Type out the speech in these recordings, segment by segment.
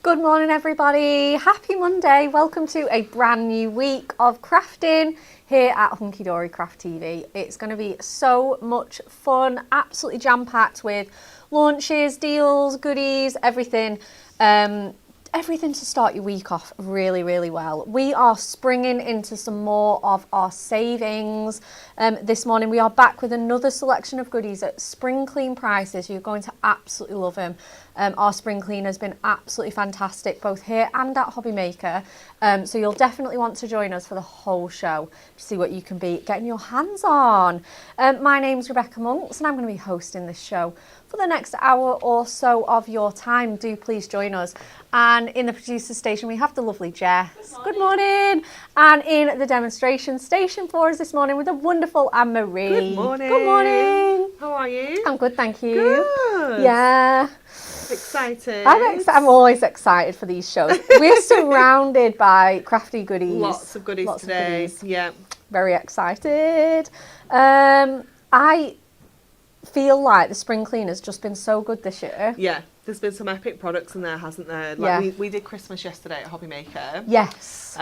Good morning, everybody. Happy Monday. Welcome to a brand new week of crafting here at Hunky Dory Craft TV. It's going to be so much fun, absolutely jam-packed with launches, deals, goodies, everything. Everything to start your week off really, really well. We are springing into some more of our savings. This morning we are back with another selection of goodies at spring clean prices. You're going to absolutely love them. Our spring clean has been absolutely fantastic, both here and at Hobbymaker. So you'll definitely want to join us for the whole show to see what you can be getting your hands on. My name's Rebecca Monks and I'm going to be hosting this show for the next hour or so of your time. Do please join us. And in the producer station, we have the lovely Jess. Good morning. And in the demonstration station for us this morning with the wonderful Anne-Marie. Good morning. Good morning. How are you? I'm good, thank you. Good. Yeah. Excited. I'm always excited for these shows. We're surrounded by crafty goodies. Lots of goodies today. Yeah. Very excited. I feel like the spring clean has just been so good this year. Yeah. There's been some epic products in there, hasn't there? We did Christmas yesterday at Hobbymaker. Yes.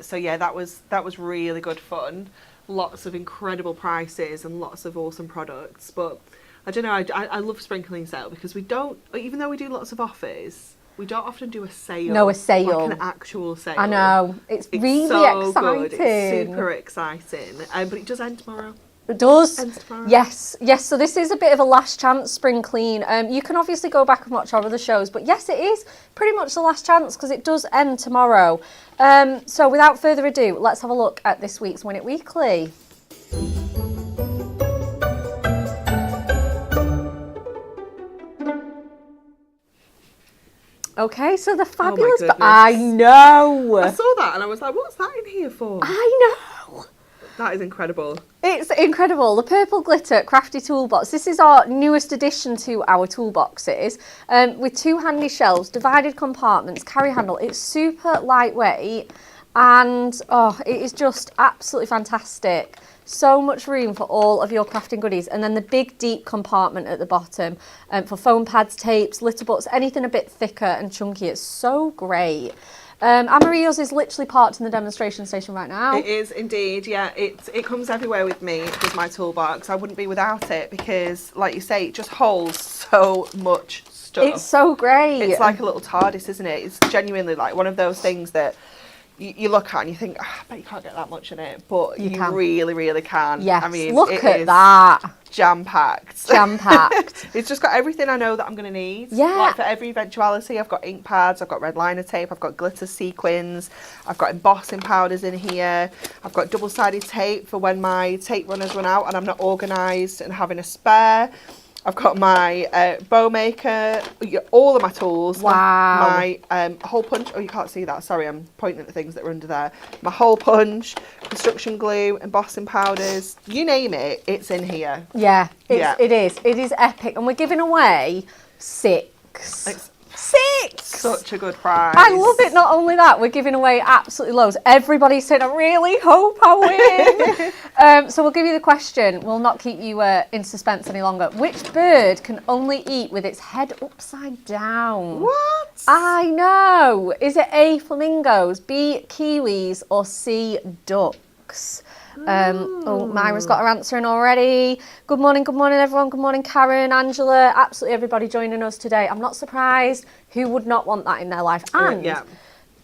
So yeah, that was really good fun. Lots of incredible prices and lots of awesome products. But I don't know, I love spring clean sale because we don't, even though we do lots of offers, we don't often do a sale. No, a sale. Like an actual sale. I know. It's really so exciting. Good. It's super exciting. But it does end tomorrow. It does. Ends tomorrow. Yes. So this is a bit of a last chance spring clean. You can obviously go back and watch our other shows, but yes, it is pretty much the last chance because it does end tomorrow. So without further ado, let's have a look at this week's Win It Weekly. Okay, so the fabulous. Oh my goodness. I know. I saw that and I was like, what's that in here for? I know. That is incredible. It's incredible. The Purple Glitter Crafty Toolbox. This is our newest addition to our toolboxes with two handy shelves, divided compartments, carry handle. It's super lightweight and it is just absolutely fantastic. So much room for all of your crafting goodies. And then the big deep compartment at the bottom for foam pads, tapes, litter butts, anything a bit thicker and chunky. It's so great. Anne-Marie's is literally parked in the demonstration station right now. It is indeed, yeah. It comes everywhere with me with my toolbox. I wouldn't be without it because, like you say, it just holds so much stuff. It's so great. It's like a little TARDIS, isn't it? It's genuinely like one of those things that you look at and you think, I bet you can't get that much in it, but you really, really can. Yes, I mean, look at that. Jam-packed. Jam-packed. It's just got everything I know that I'm going to need. Yeah. Like for every eventuality, I've got ink pads, I've got red liner tape, I've got glitter sequins, I've got embossing powders in here, I've got double-sided tape for when my tape runners run out and I'm not organised and having a spare. I've got my bow maker, all of my tools. Wow. My hole punch. Oh, you can't see that. Sorry, I'm pointing at the things that are under there. My hole punch, construction glue, embossing powders. You name it, it's in here. Yeah, it is. It is epic. And we're giving away 6. It's 6! such a good prize. I love it. Not only that, we're giving away absolutely loads. Everybody's saying, I really hope I win. So we'll give you the question. We'll not keep you in suspense any longer. Which bird can only eat with its head upside down? What? I know. Is it A, flamingos, B, kiwis, or C, ducks? Myra's got her answer in already. Good morning everyone. Good morning, Karen, Angela, absolutely everybody joining us today. I'm not surprised. Who would not want that in their life? And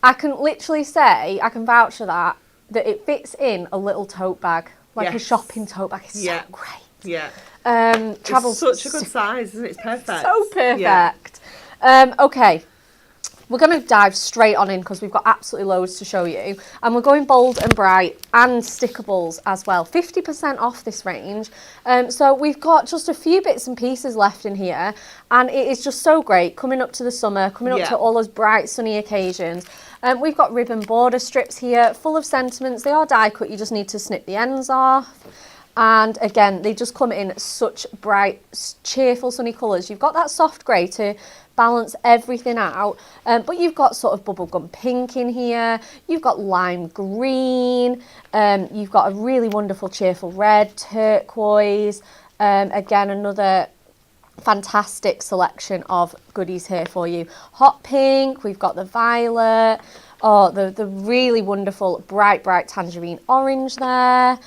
I can literally say, I can vouch for that it fits in a little tote bag, like a shopping tote bag. It's so great. Yeah. Travels it's such a good size, isn't it? It's perfect. So perfect. Yeah. Okay. We're going to dive straight on in because we've got absolutely loads to show you. And we're going bold and bright and stickables as well. 50% off this range. So we've got just a few bits and pieces left in here. And it is just so great coming up to the summer, coming up to all those bright, sunny occasions. We've got ribbon border strips here, full of sentiments. They are die cut. You just need to snip the ends off. And again, they just come in such bright, cheerful, sunny colours. You've got that soft grey to balance everything out, but you've got sort of bubblegum pink in here, you've got lime green, you've got a really wonderful cheerful red, turquoise, again another Fantastic selection of goodies here for you. Hot pink, we've got the violet, the really wonderful bright tangerine orange there.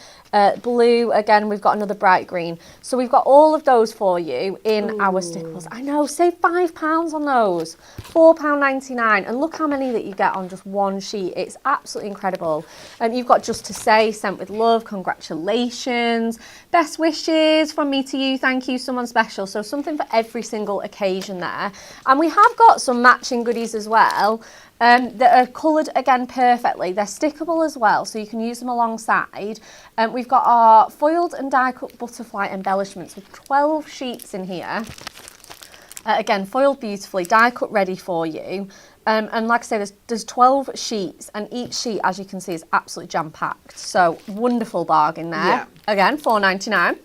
Blue, again, we've got another bright green. So we've got all of those for you in our stickables. I know, save £5 on those. £4.99. And look how many that you get on just one sheet. It's absolutely incredible. You've got Just to Say, sent with love, congratulations. Best wishes from me to you, thank you, someone special. So something for every single occasion there. And we have got some matching goodies as well. That are coloured again perfectly. They're stickable as well, so you can use them alongside. We've got our foiled and die-cut butterfly embellishments with 12 sheets in here. Again, foiled beautifully, die-cut ready for you. And like I say, there's 12 sheets, and each sheet, as you can see, is absolutely jam-packed. So wonderful bargain there. Yeah. Again, £4.99.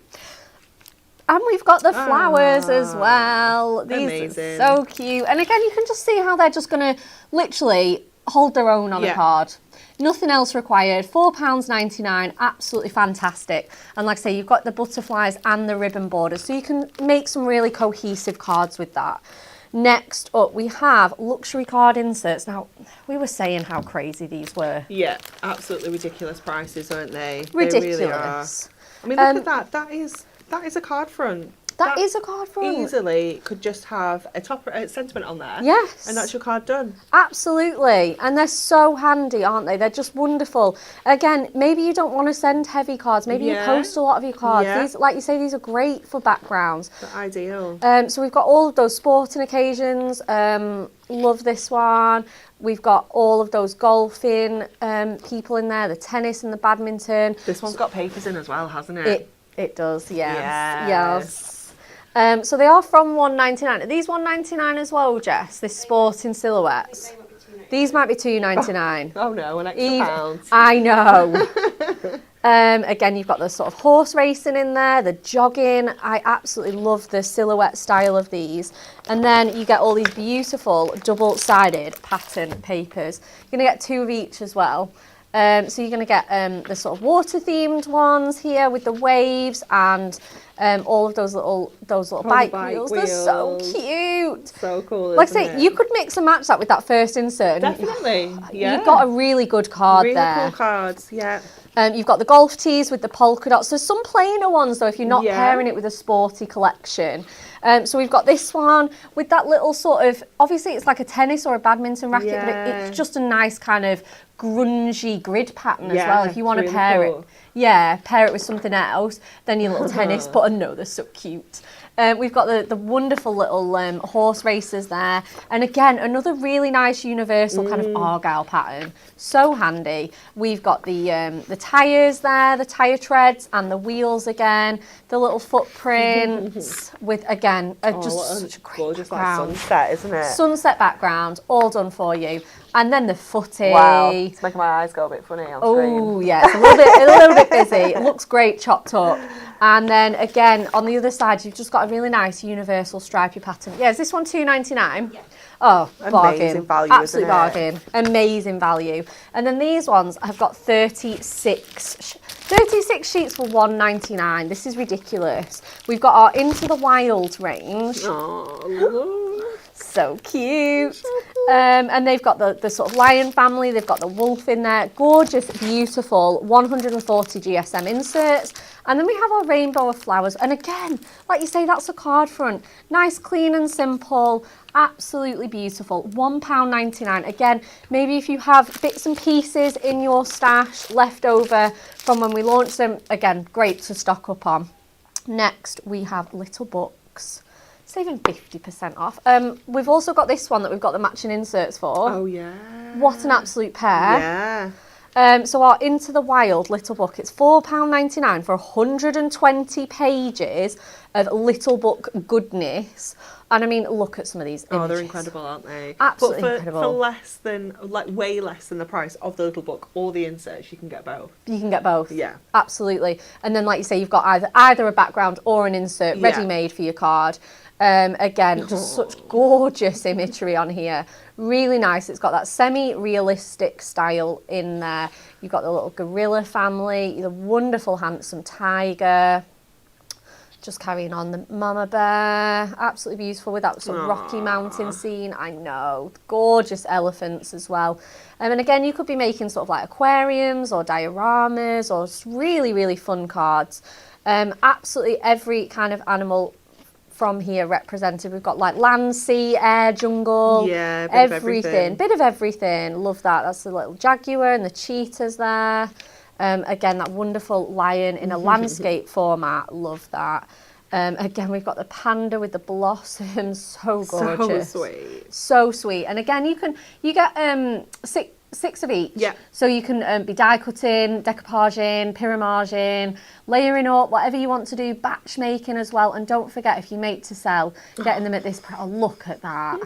And we've got the flowers as well. These amazing. are so cute. And again, you can just see how they're just going to literally hold their own on a card. Nothing else required. £4.99, absolutely fantastic. And like I say, you've got the butterflies and the ribbon borders, so you can make some really cohesive cards with that. Next up, we have luxury card inserts. Now, we were saying how crazy these were. Yeah, absolutely ridiculous prices, aren't they? Ridiculous. They really are. I mean, look at that. That is a card front. That is a card front. Easily could just have a sentiment on there. Yes. And that's your card done. Absolutely. And they're so handy, aren't they? They're just wonderful. Again, maybe you don't want to send heavy cards. Maybe you post a lot of your cards. Yeah. These, like you say, these are great for backgrounds. They're ideal. So we've got all of those sporting occasions. Love this one. We've got all of those golfing people in there, the tennis and the badminton. This one's got papers in as well, hasn't it? It does, yes. Yes. So they are from £1.99. Are these £1.99 as well, Jess? This sporting silhouettes. These might be £2.99. Oh no, an extra pound. I know. Again, you've got the sort of horse racing in there, the jogging. I absolutely love the silhouette style of these. And then you get all these beautiful double-sided pattern papers. You're going to get 2 of each as well. So you're going to get the sort of water-themed ones here with the waves and all of those little bike wheels. They're so cute. So cool. Like I say, you could mix and match that with that first insert. Definitely. Yeah. You've got a really good card really there. Cool cards. Yeah. You've got the golf tees with the polka dots. There's some plainer ones though if you're not pairing it with a sporty collection. So we've got this one with that little sort of, obviously it's like a tennis or a badminton racket, but it's just a nice kind of grungy grid pattern as well. If you want to pair it with something else, then your little tennis button. No, they're so cute. We've got the wonderful little horse racers there. And again, another really nice universal kind of argyle pattern. So handy. We've got the tyres there, the tyre treads and the wheels again. The little footprints with, again, just such a great gorgeous background. Like sunset, isn't it? Sunset background, all done for you. And then the footy. Wow, it's making my eyes go a bit funny on screen. Oh, yeah, it's a little bit busy. It looks great chopped up. And then again, on the other side, you've just got a really nice universal stripy pattern. Yeah, is this one £2.99? Yeah. Oh, bargain. Amazing value, Absolute isn't it? bargain. Amazing value. And then these ones have got 36 sheets for £1.99. This is ridiculous. We've got our Into the Wild range. Oh, So cute. And they've got the sort of lion family. They've got the wolf in there. Gorgeous, beautiful 140 GSM inserts. And then we have our rainbow of flowers. And again, like you say, that's a card front. Nice, clean and simple. Absolutely beautiful. £1.99. Again, maybe if you have bits and pieces in your stash left over from when we launched them, again, great to stock up on. Next, we have little books. Saving 50% off. We've also got this one that we've got the matching inserts for. Oh, yeah. What an absolute pair. Yeah. So our Into the Wild little book, it's £4.99 for 120 pages of little book goodness. And I mean, look at some of these images. Oh, they're incredible, aren't they? Absolutely but incredible. For less than, like, way less than the price of the little book or the inserts, you can get both. You can get both. Yeah. Absolutely. And then, like you say, you've got either a background or an insert ready-made for your card. Again, just such gorgeous imagery on here. Really nice. It's got that semi-realistic style in there. You've got the little gorilla family, the wonderful, handsome tiger. Just carrying on, the mama bear, absolutely beautiful with that sort of rocky mountain scene. I know, gorgeous elephants as well. And again, you could be making sort of like aquariums or dioramas or just really, really fun cards. Absolutely every kind of animal from here represented. We've got like land, sea, air, jungle, Yeah, everything. Bit of everything. Love that. That's the little jaguar and the cheetahs there. Again, that wonderful lion in a landscape format. Love that. Again, we've got the panda with the blossoms. So gorgeous. So sweet. So sweet. And again, you get six of each. Yeah. So you can be die cutting, decoupaging, pyramaging, layering up, whatever you want to do, batch making as well. And don't forget, if you make to sell, getting them at this price. Oh, look at that.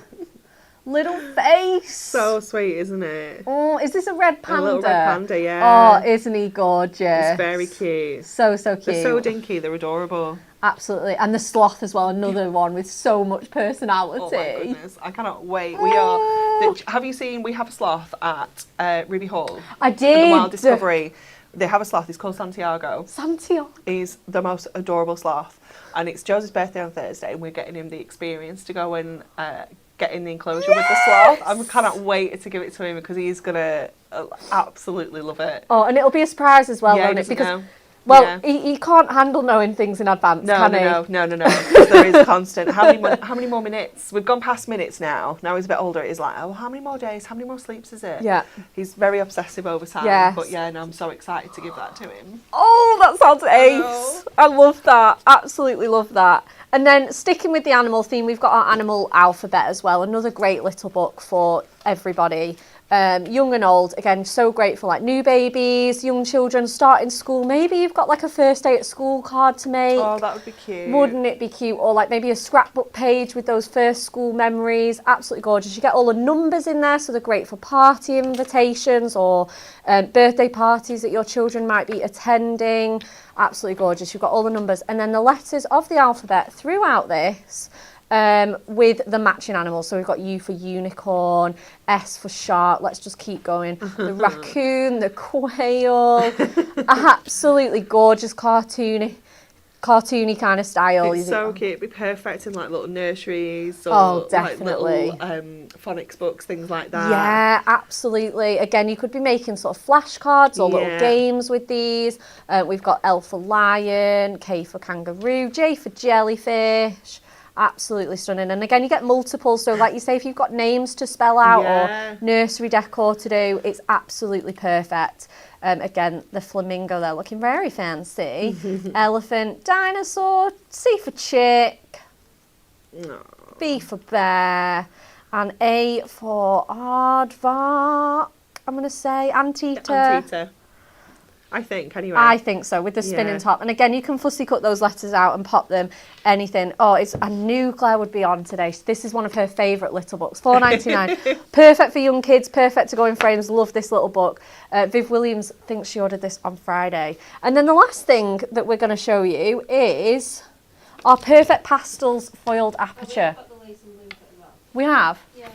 Little face. So sweet, isn't it? Oh, is this a red panda? A little red panda, yeah. Oh, isn't he gorgeous? It's very cute. So cute. They're so dinky, they're adorable. Absolutely. And the sloth as well, another one with so much personality. Oh my goodness, I cannot wait. Have you seen, we have a sloth at Ruby Hall? I did. The Wild Discovery. They have a sloth, it's called Santiago. Santiago. He's the most adorable sloth. And it's Jose's birthday on Thursday, and we're getting him the experience to go and get in the enclosure with the sloth. I cannot wait to give it to him because he's going to absolutely love it. Oh, and it'll be a surprise as well, won't it? Because he can't handle knowing things in advance, can he? No. There is constant. How many more minutes? We've gone past minutes now. Now he's a bit older. He's like, oh, how many more days? How many more sleeps is it? Yeah. He's very obsessive over time. Yes. But yeah, no, I'm so excited to give that to him. Oh, that sounds ace. I love that. Absolutely love that. And then sticking with the animal theme, we've got our animal alphabet as well. Another great little book for everybody. Young and old, again, so great for like new babies, young children starting school. Maybe you've got like a first day at school card to make. Oh, that would be cute. Wouldn't it be cute? Or like maybe a scrapbook page with those first school memories. Absolutely gorgeous. You get all the numbers in there, so they're great for party invitations or birthday parties that your children might be attending. Absolutely gorgeous. You've got all the numbers. And then the letters of the alphabet throughout this. With the matching animals. So we've got U for unicorn, S for shark. Let's just keep going. The raccoon, the quail. Absolutely gorgeous cartoony kind of style. It's so cute. It'd be perfect in like little nurseries or definitely. like little phonics books, things like that. Yeah, absolutely. Again, you could be making sort of flashcards or little games with these. We've got L for lion, K for kangaroo, J for jellyfish. Absolutely stunning. And again, you get multiple. So like you say, if you've got names to spell out or nursery decor to do, it's absolutely perfect. Again, the flamingo, they're looking very fancy. Elephant, dinosaur, C for chick, B for bear, and A for aardvark, I'm going to say, anteater. I think, anyway. I think so, with the spinning top. And again, you can fussy cut those letters out and pop them, anything. Oh, I knew Claire would be on today. This is one of her favourite little books, $4.99. Perfect for young kids, perfect to go in frames. Love this little book. Viv Williams thinks she ordered this on Friday. And then the last thing that we're going to show you is our Perfect Pastels foiled aperture. We have? Yeah.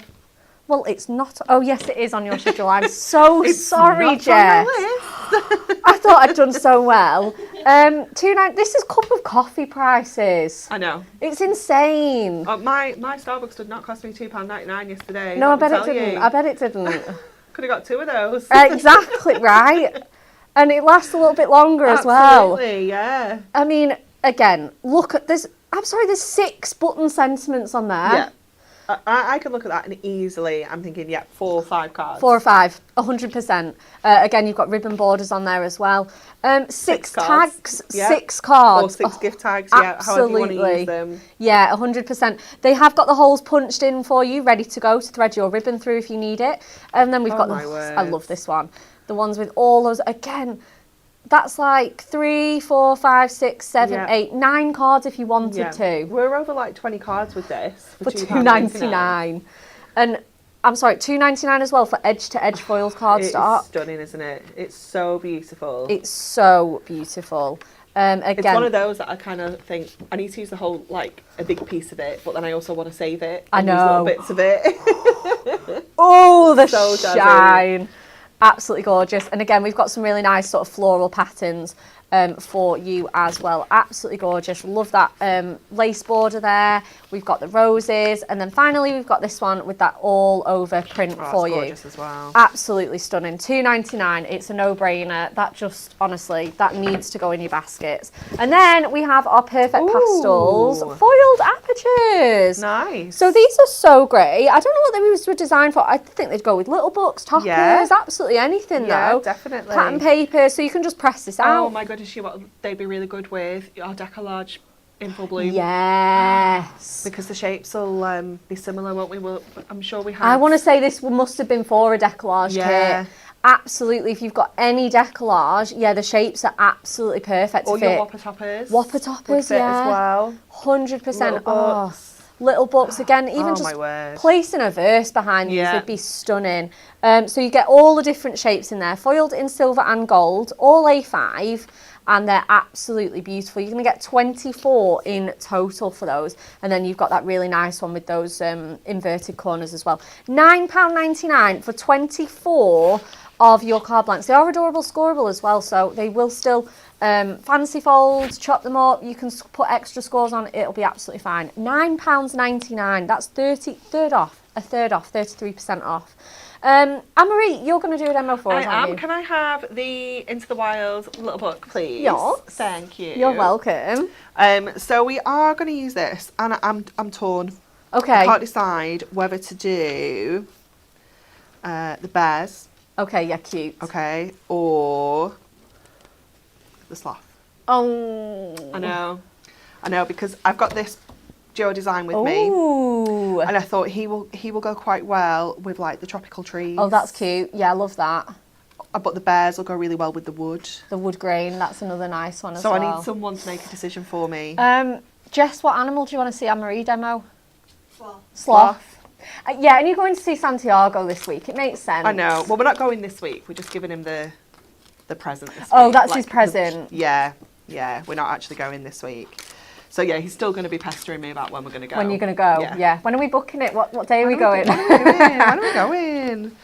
Well, it's not. Oh, yes, it is on your schedule. I'm so sorry, Jess. I thought I'd done so well. This is cup of coffee prices. I know. It's insane. My Starbucks did not cost me £2.99 yesterday. No, I bet it didn't. I bet it didn't. Could have got two of those. Exactly, right? And it lasts a little bit longer as well. Absolutely, yeah. I mean, again, look at this. I'm sorry, there's 6 button sentiments on there. Yeah. I could look at that and easily, I'm thinking, 4 or 5 cards. 4 or 5, 100%. Again, you've got ribbon borders on there as well. 6 tags, 6 cards. Or 6 gift tags, however you want to use them. Yeah, 100%. They have got the holes punched in for you, ready to go to thread your ribbon through if you need it. And then we've got I love this one. The ones with all those, again, that's like 3, 4, 5, 6, 7, 8, 9 cards if you wanted to. We're over like 20 cards with this for $2.99. And I'm sorry, $2.99 as well for edge-to-edge foiled cardstock. It's stunning, isn't it? It's so beautiful. It's so beautiful. Again, it's one of those that I kind of think I need to use the whole, like, a big piece of it, but then I also want to save it. I know. Use little bits of it. Oh, the shine. Absolutely gorgeous. And again, we've got some really nice sort of floral patterns for you as well. Absolutely gorgeous. Love that lace border there. We've got the roses, and then finally we've got this one with that all over print for That's you. gorgeous as well. Absolutely stunning. $2.99. It's a no-brainer. That just, honestly, that needs to go in your baskets. And then we have our Perfect Pastels foiled apertures. Nice. So these are so great. I don't know what these were designed for. I think they'd go with little books, toppers, absolutely anything though. Definitely. Pattern paper, so you can just press this out. Oh my goodness, you know what they'd be really good with? Our decollage in full bloom. Yes. Because the shapes will be similar, won't we? I'm sure we have. I want to say this must have been for a decollage kit. Absolutely. If you've got any decollage, the shapes are absolutely perfect to or fit. your whopper toppers. Whopper toppers, as well. 100%. Little books again, even just placing a verse behind these would be stunning. So you get all the different shapes in there, foiled in silver and gold, all A5, and they're absolutely beautiful. You're going to get 24 in total for those, and then you've got that really nice one with those inverted corners as well. £9.99 for 24 of your card blanks. They are adorable, scoreable as well, so they will still fancy fold, chop them up, you can put extra scores on, it'll be absolutely fine. £9.99, that's a third off, 33% off. Anne-Marie, you're going to do a demo for us, aren't you? Can I have the Into the Wild little book, please? Yes. Thank you. You're welcome. So we are going to use this, and I'm torn. Okay. I can't decide whether to do the bears. Okay, yeah, cute. Okay, or the sloth. Oh. I know, because I've got this duo design with me, and I thought he will go quite well with like the tropical trees. Oh, that's cute. Yeah, I love that. But the bears will go really well with the wood. The wood grain, that's another nice one as well. So I need someone to make a decision for me. Jess, what animal do you want to see Anne-Marie demo? Sloth. Yeah, and you're going to see Santiago this week. It makes sense. I know. Well, we're not going this week. We're just giving him the present this week. Oh, that's his present. Yeah. We're not actually going this week. So yeah, he's still going to be pestering me about when we're going to go. When you're going to go? Yeah. When are we booking it? What day are we going? When are we going?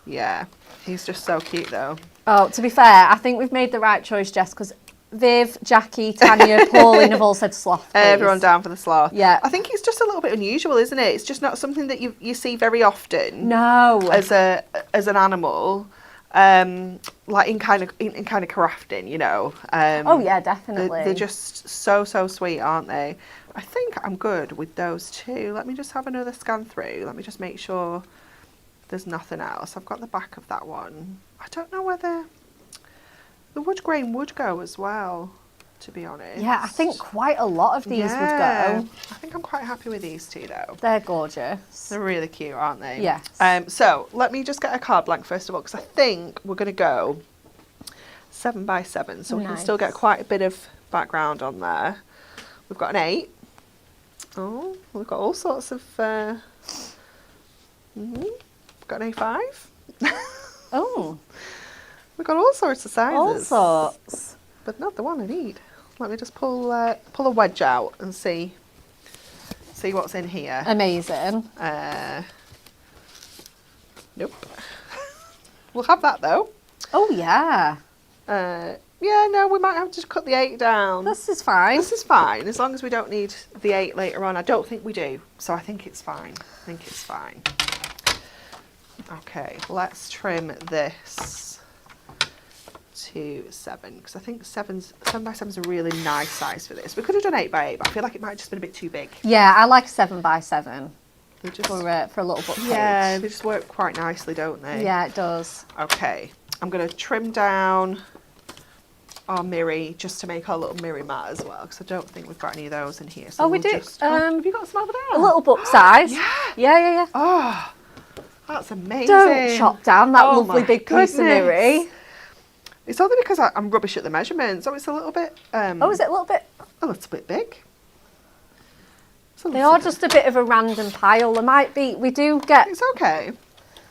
Yeah. He's just so cute though. Oh, to be fair, I think we've made the right choice, Jess, because Viv, Jackie, Tanya, Pauline have all said sloth. Please. Everyone down for the sloth. Yeah. I think it's just a little bit unusual, isn't it? It's just not something that you see very often. No. As an animal, like in kind of crafting, you know. Oh yeah, definitely. They're just so sweet, aren't they? I think I'm good with those two. Let me just have another scan through. Let me just make sure there's nothing else. I've got the back of that one. I don't know whether the wood grain would go as well, to be honest. Yeah, I think quite a lot of these would go. I think I'm quite happy with these two though. They're gorgeous. They're really cute, aren't they? Yes. So let me just get a card blank first of all, because I think we're going to go 7 by 7, so we can still get quite a bit of background on there. We've got an 8. Oh, we've got all sorts of. We've got an A5. Oh. We've got all sorts of sizes. All sorts. But not the one I need. Let me just pull a wedge out and see what's in here. Amazing. Nope. We'll have that though. Oh yeah. Yeah, no, we might have to cut the 8 down. This is fine. This is fine, as long as we don't need the 8 later on. I don't think we do, so I think it's fine. Okay, let's trim this to 7, because I think 7 by 7 is a really nice size for this. We could have done 8 by 8, but I feel like it might have just been a bit too big. Yeah, I like 7 by 7 just, for a little book page. Yeah, they just work quite nicely, don't they? Yeah, it does. Okay, I'm going to trim down our Miri just to make our little Miri mat as well, because I don't think we've got any of those in here. So we do. Have you got some over there? A little book size. Yeah. Oh, that's amazing. Don't chop down that lovely big piece of Miri. It's only because I'm rubbish at the measurements, so it's a little bit. Is it a little bit? A little bit big. They are just a bit of a random pile. There might be. We do get. It's okay.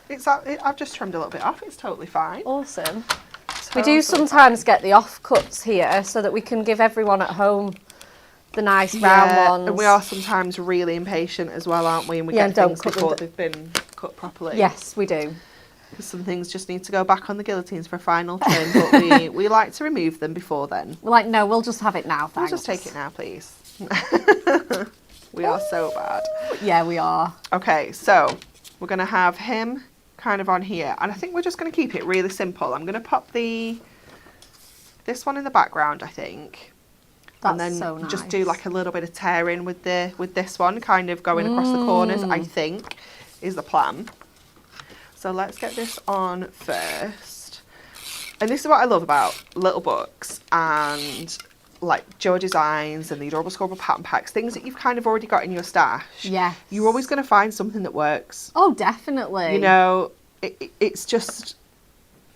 I've just trimmed a little bit off. It's totally fine. Awesome. We do sometimes get the offcuts here so that we can give everyone at home the nice round ones. And we are sometimes really impatient as well, aren't we? And we get things before they've been cut properly. Yes, we do. Because some things just need to go back on the guillotines for a final trim, but we like to remove them before then. We're like, no, we'll just have it now, We'll thanks. just take it now, please. We are so bad. Yeah, we are. Okay, so we're going to have him kind of on here. And I think we're just going to keep it really simple. I'm going to pop this one in the background, I think. That's and then so nice. just do like a little bit of tearing with this one, kind of going across the corners, I think, is the plan. So let's get this on first. And this is what I love about little books and like Joe Designs and the Adorable Scribble pattern packs, things that you've kind of already got in your stash. Yes. You're always going to find something that works. Oh, definitely. You know, it's just...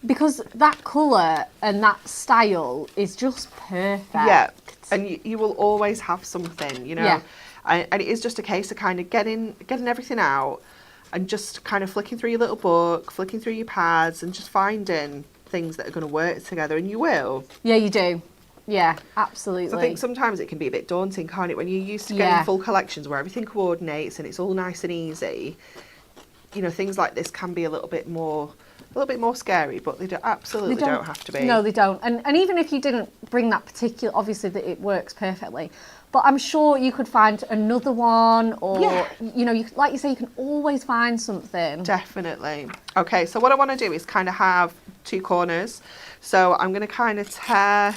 Because that colour and that style is just perfect. Yeah, and you will always have something, you know. Yeah. And it is just a case of kind of getting everything out and just kind of flicking through your little book, flicking through your pads and just finding things that are going to work together, and you will. Yeah, you do. Yeah, absolutely. So I think sometimes it can be a bit daunting, can't it, when you're used to getting full collections where everything coordinates and it's all nice and easy. You know, things like this can be a little bit more scary, but they don't have to be. No, they don't. And even if you didn't bring that particular, obviously that it works perfectly. But I'm sure you could find another one, or you know, like you say, you can always find something. Definitely. Okay, so what I want to do is kind of have two corners. So I'm going to kind of tear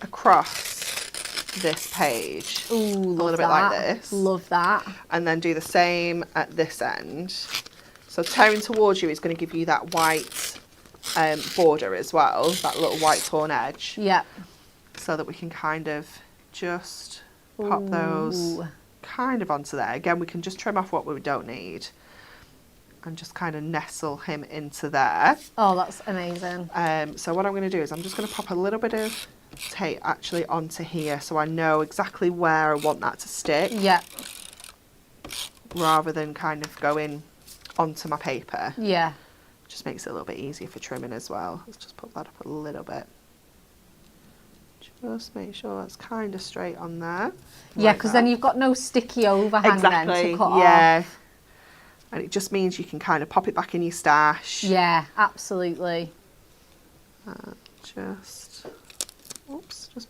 across this page Ooh, a little bit like this. Love that. And then do the same at this end. So tearing towards you is going to give you that white border as well, that little white torn edge. Yep. So that we can kind of just pop those kind of onto there. Again, we can just trim off what we don't need and just kind of nestle him into there. Oh, that's amazing. So what I'm going to do is I'm just going to pop a little bit of tape actually onto here so I know exactly where I want that to stick. Yep. Rather than kind of going onto my paper. Yeah. Just makes it a little bit easier for trimming as well. Let's just put that up a little bit. Just make sure that's kind of straight on there. Yeah, because then you've got no sticky overhang then to cut off. And it just means you can kind of pop it back in your stash. Yeah, absolutely. Just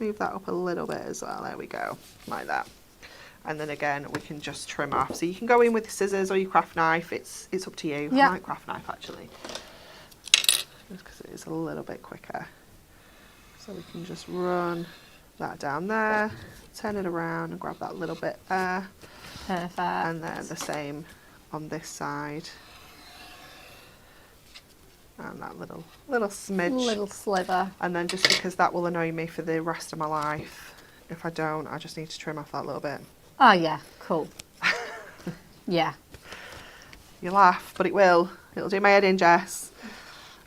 move that up a little bit as well. There we go, like that. And then again, we can just trim off. So you can go in with scissors or your craft knife. It's up to you. Yeah. I like craft knife actually, just because it is a little bit quicker. So we can just run that down there, turn it around and grab that little bit there. Perfect. And then the same on this side. And that little smidge. Little sliver. And then just because that will annoy me for the rest of my life, if I don't, I just need to trim off that little bit. Oh, yeah. Cool. Yeah. You laugh, but it will. It'll do my head in, Jess.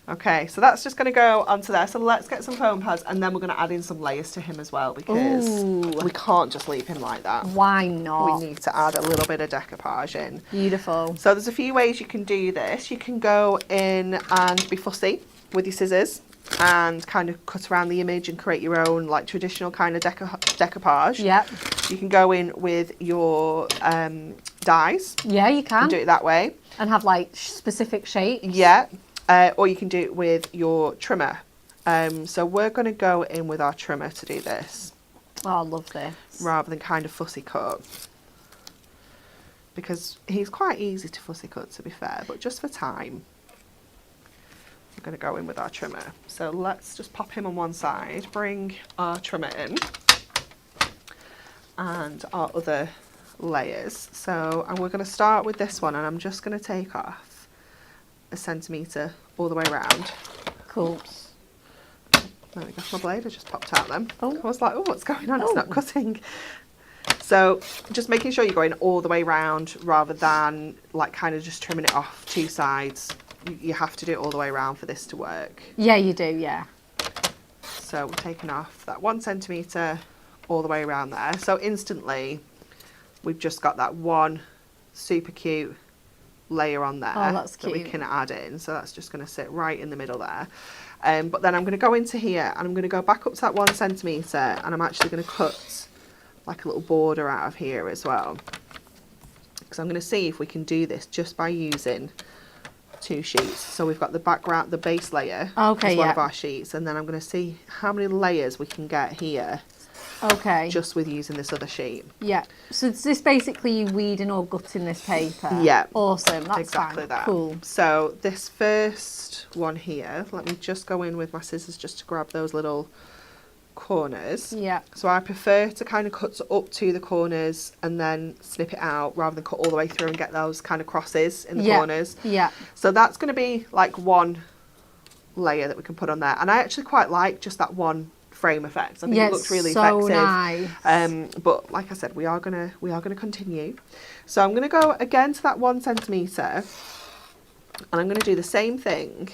Okay, so that's just going to go onto there. So let's get some foam pads and then we're going to add in some layers to him as well because we can't just leave him like that. Why not? We need to add a little bit of decoupage in. Beautiful. So there's a few ways you can do this. You can go in and be fussy with your scissors and kind of cut around the image and create your own like traditional kind of decoupage. Yep. You can go in with your dies. Yeah, you can. And do it that way. And have like specific shapes. Yeah. Or you can do it with your trimmer. So we're going to go in with our trimmer to do this. Oh, I love this. Rather than kind of fussy cut. Because he's quite easy to fussy cut, to be fair, but just for time, we're going to go in with our trimmer. So let's just pop him on one side, bring our trimmer in, and our other layers. So, and we're going to start with this one, and I'm just going to take off 1 centimetre all the way around. Cool. There we go, my blade has just popped out then. Oh. I was like, oh, what's going on? It's not cutting. So just making sure you're going all the way round rather than like kind of just trimming it off two sides. You have to do it all the way around for this to work. Yeah, you do, yeah. So we're taking off that 1 centimetre all the way around there. So instantly we've just got that one super cute layer on there that we can add in. So that's just going to sit right in the middle there. But then I'm going to go into here and I'm going to go back up to that 1 centimetre and I'm actually going to cut like a little border out of here as well. Because I'm going to see if we can do this just by using 2 sheets. So we've got the background, the base layer Okay, is one yeah. of our sheets, and then I'm going to see how many layers we can get here Okay. just with using this other sheet. Yeah. So is this basically you weeding or gutting this paper? Yeah. Awesome. That's Exactly fine. that. Cool. So this first one here, let me just go in with my scissors just to grab those little corners. Yeah. So I prefer to kind of cut up to the corners and then snip it out rather than cut all the way through and get those kind of crosses in the Yeah. corners. Yeah. So that's going to be like one layer that we can put on there. And I actually quite like just that one frame effect. I think it looks really so effective. nice. But like I said, we are gonna continue. So I'm gonna go again to that 1 centimetre, and I'm gonna do the same thing,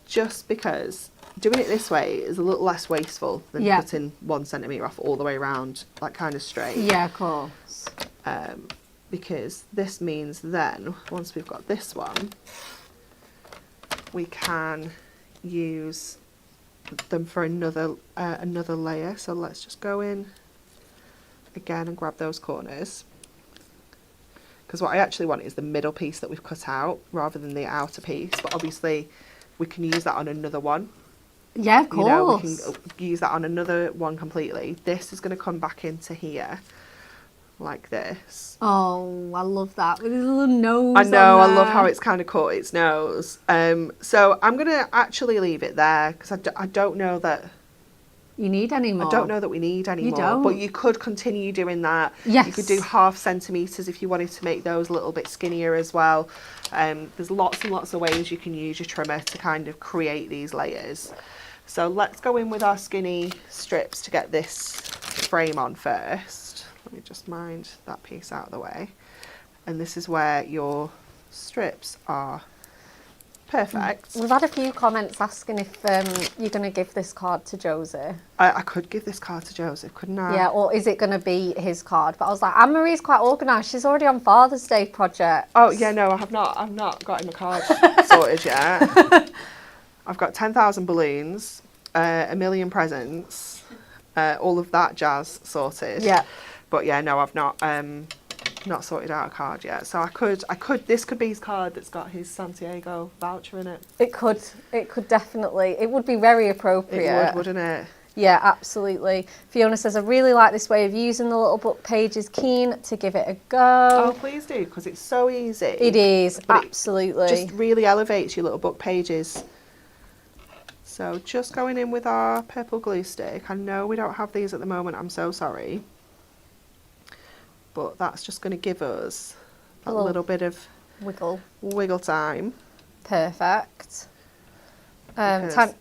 just because doing it this way is a little less wasteful than Yeah. cutting 1 centimetre off all the way around, like kind of straight. Yeah, of course. Because this means then once we've got this one, we can use them for another layer. So let's just go in again and grab those corners, because what I actually want is the middle piece that we've cut out rather than the outer piece, but obviously we can use that on another one. Yeah, of course. You know, we can use that on another one completely. This is going to come back into here like this. Oh, I love that. With his little nose. I know, I on love there. how it's kind of caught its nose. So I'm going to actually leave it there, because I don't know that You need any more? I don't know that we need any more. don't? But you could continue doing that. Yes. You could do ½ centimetres if you wanted to make those a little bit skinnier as well. There's lots and lots of ways you can use your trimmer to kind of create these layers. So let's go in with our skinny strips to get this frame on first. Let me just mind that piece out of the way. And this is where your strips are perfect. We've had a few comments asking if you're going to give this card to Josie. I could give this card to Joseph, couldn't I? Yeah, or is it going to be his card? But I was like, Anne-Marie's quite organised. She's already on Father's Day project. Oh yeah, no, I've not got him a card sorted yet. I've got 10,000 balloons, 1 million presents, all of that jazz sorted. Yeah. But yeah, no, I've not sorted out a card yet. So this could be his card that's got his Santiago voucher in it. It could definitely. It would be very appropriate. It would, wouldn't it? Yeah, absolutely. Fiona says, I really like this way of using the little book pages. Keen to give it a go. Oh, please do, because it's so easy. It is, But absolutely. It just really elevates your little book pages. So just going in with our purple glue stick. I know we don't have these at the moment, I'm so sorry. But that's just going to give us a little bit of wiggle time. Perfect. Because-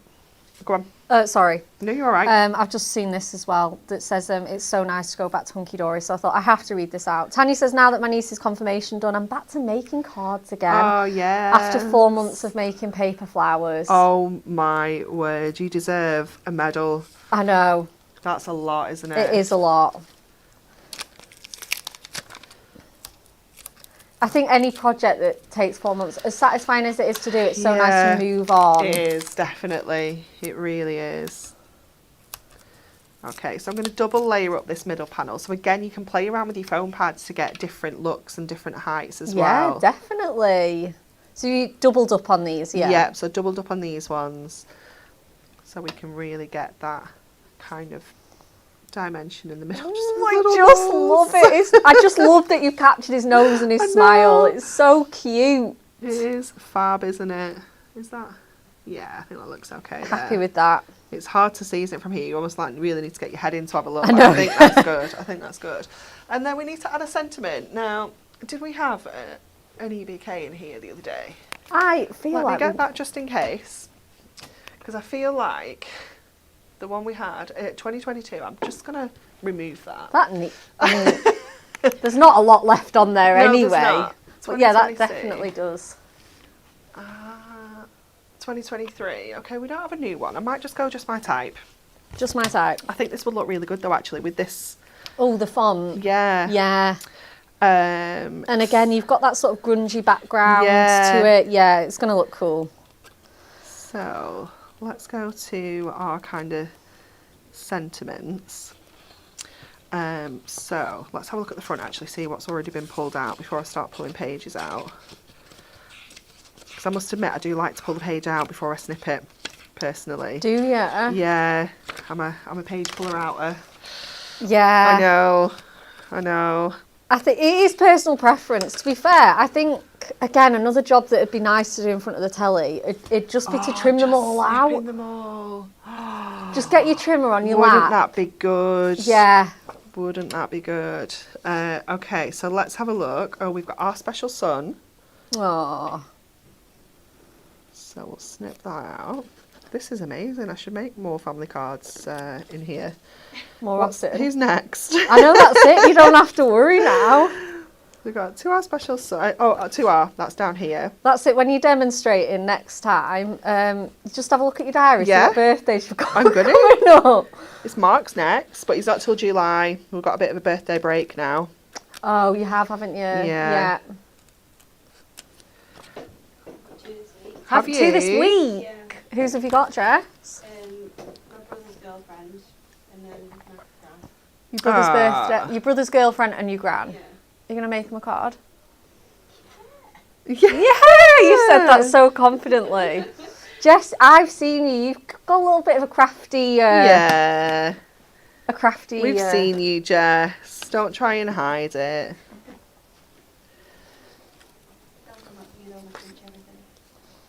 Go on. Sorry. No, you're all right. I've just seen this as well that says it's so nice to go back to Hunky Dory, so I thought I have to read this out. Tanya says, now that my niece's confirmation done, I'm back to making cards again. Oh, yeah. After 4 months of making paper flowers. Oh, my word. You deserve a medal. I know. That's a lot, isn't it? It is a lot. I think any project that takes 4 months, as satisfying as it is to do, it's so nice to move on. It is, definitely. It really is. Okay, so I'm going to double layer up this middle panel. So again, you can play around with your foam pads to get different looks and different heights as well. Yeah, definitely. So you doubled up on these, yeah? Yeah, so doubled up on these ones. So we can really get that kind of dimension in the middle. I just love it. I just love that you've captured his nose and his smile. It's so cute. It is fab, isn't it? Is that? Yeah, I think that looks okay. Happy there. with that. It's hard to see, isn't it, from here? You almost like really need to get your head in to have a look. I know. I think that's good. I think that's good. And then we need to add a sentiment. Now, did we have an EBK in here the other day? I feel Let like me get that just in case, because I feel like the one we had 2022. I'm just gonna remove that. there's not a lot left on there No, there's anyway. not. But yeah, that 2026. definitely does. 2023. Okay, we don't have a new one. I might just go just my type. Just my type. I think this would look really good though, actually, with this. Oh, the font. Yeah. Yeah. And And again, you've got that sort of grungy background Yeah. to it. Yeah, it's going to look cool. So let's go to our kind of sentiments. So let's have a look at the front, actually, see what's already been pulled out before I start pulling pages out. Because I must admit, I do like to pull the page out before I snip it, personally. Do you? Yeah, I'm a page puller outer. Yeah. I know. I think it is personal preference. To be fair, I think, again, another job that would be nice to do in front of the telly, it'd just be to trim them all out. Trim them all. Just get your trimmer on your Wouldn't lap. that be good? Yeah. Wouldn't that be good? Okay, so let's have a look. Oh, we've got our special son. Oh. So we'll snip that out. This is amazing. I should make more family cards in here. More opposite. Who's next? I know, that's it. You don't have to worry now. We've got to our special son. Oh, to our. That's down here. That's it. When you're demonstrating next time, just have a look at your diary. Yeah. See what birthdays you've got I'm gonna. coming up. It's Mark's next, but he's not till July. We've got a bit of a birthday break now. Oh, you have, haven't you? Yeah. Have you? two this week? Yeah. Whose have you got, Jess? My brother's girlfriend, and then my gran. Your brother's Ah. birthday. Your brother's girlfriend and your gran. Yeah. You're going to make him a card? Yeah. Yeah, you said that so confidently. Jess, I've seen you. You've got a little bit of a crafty... Yeah. A crafty... We've seen you, Jess. Don't try and hide it. They'll come up, you know, and pinch everything.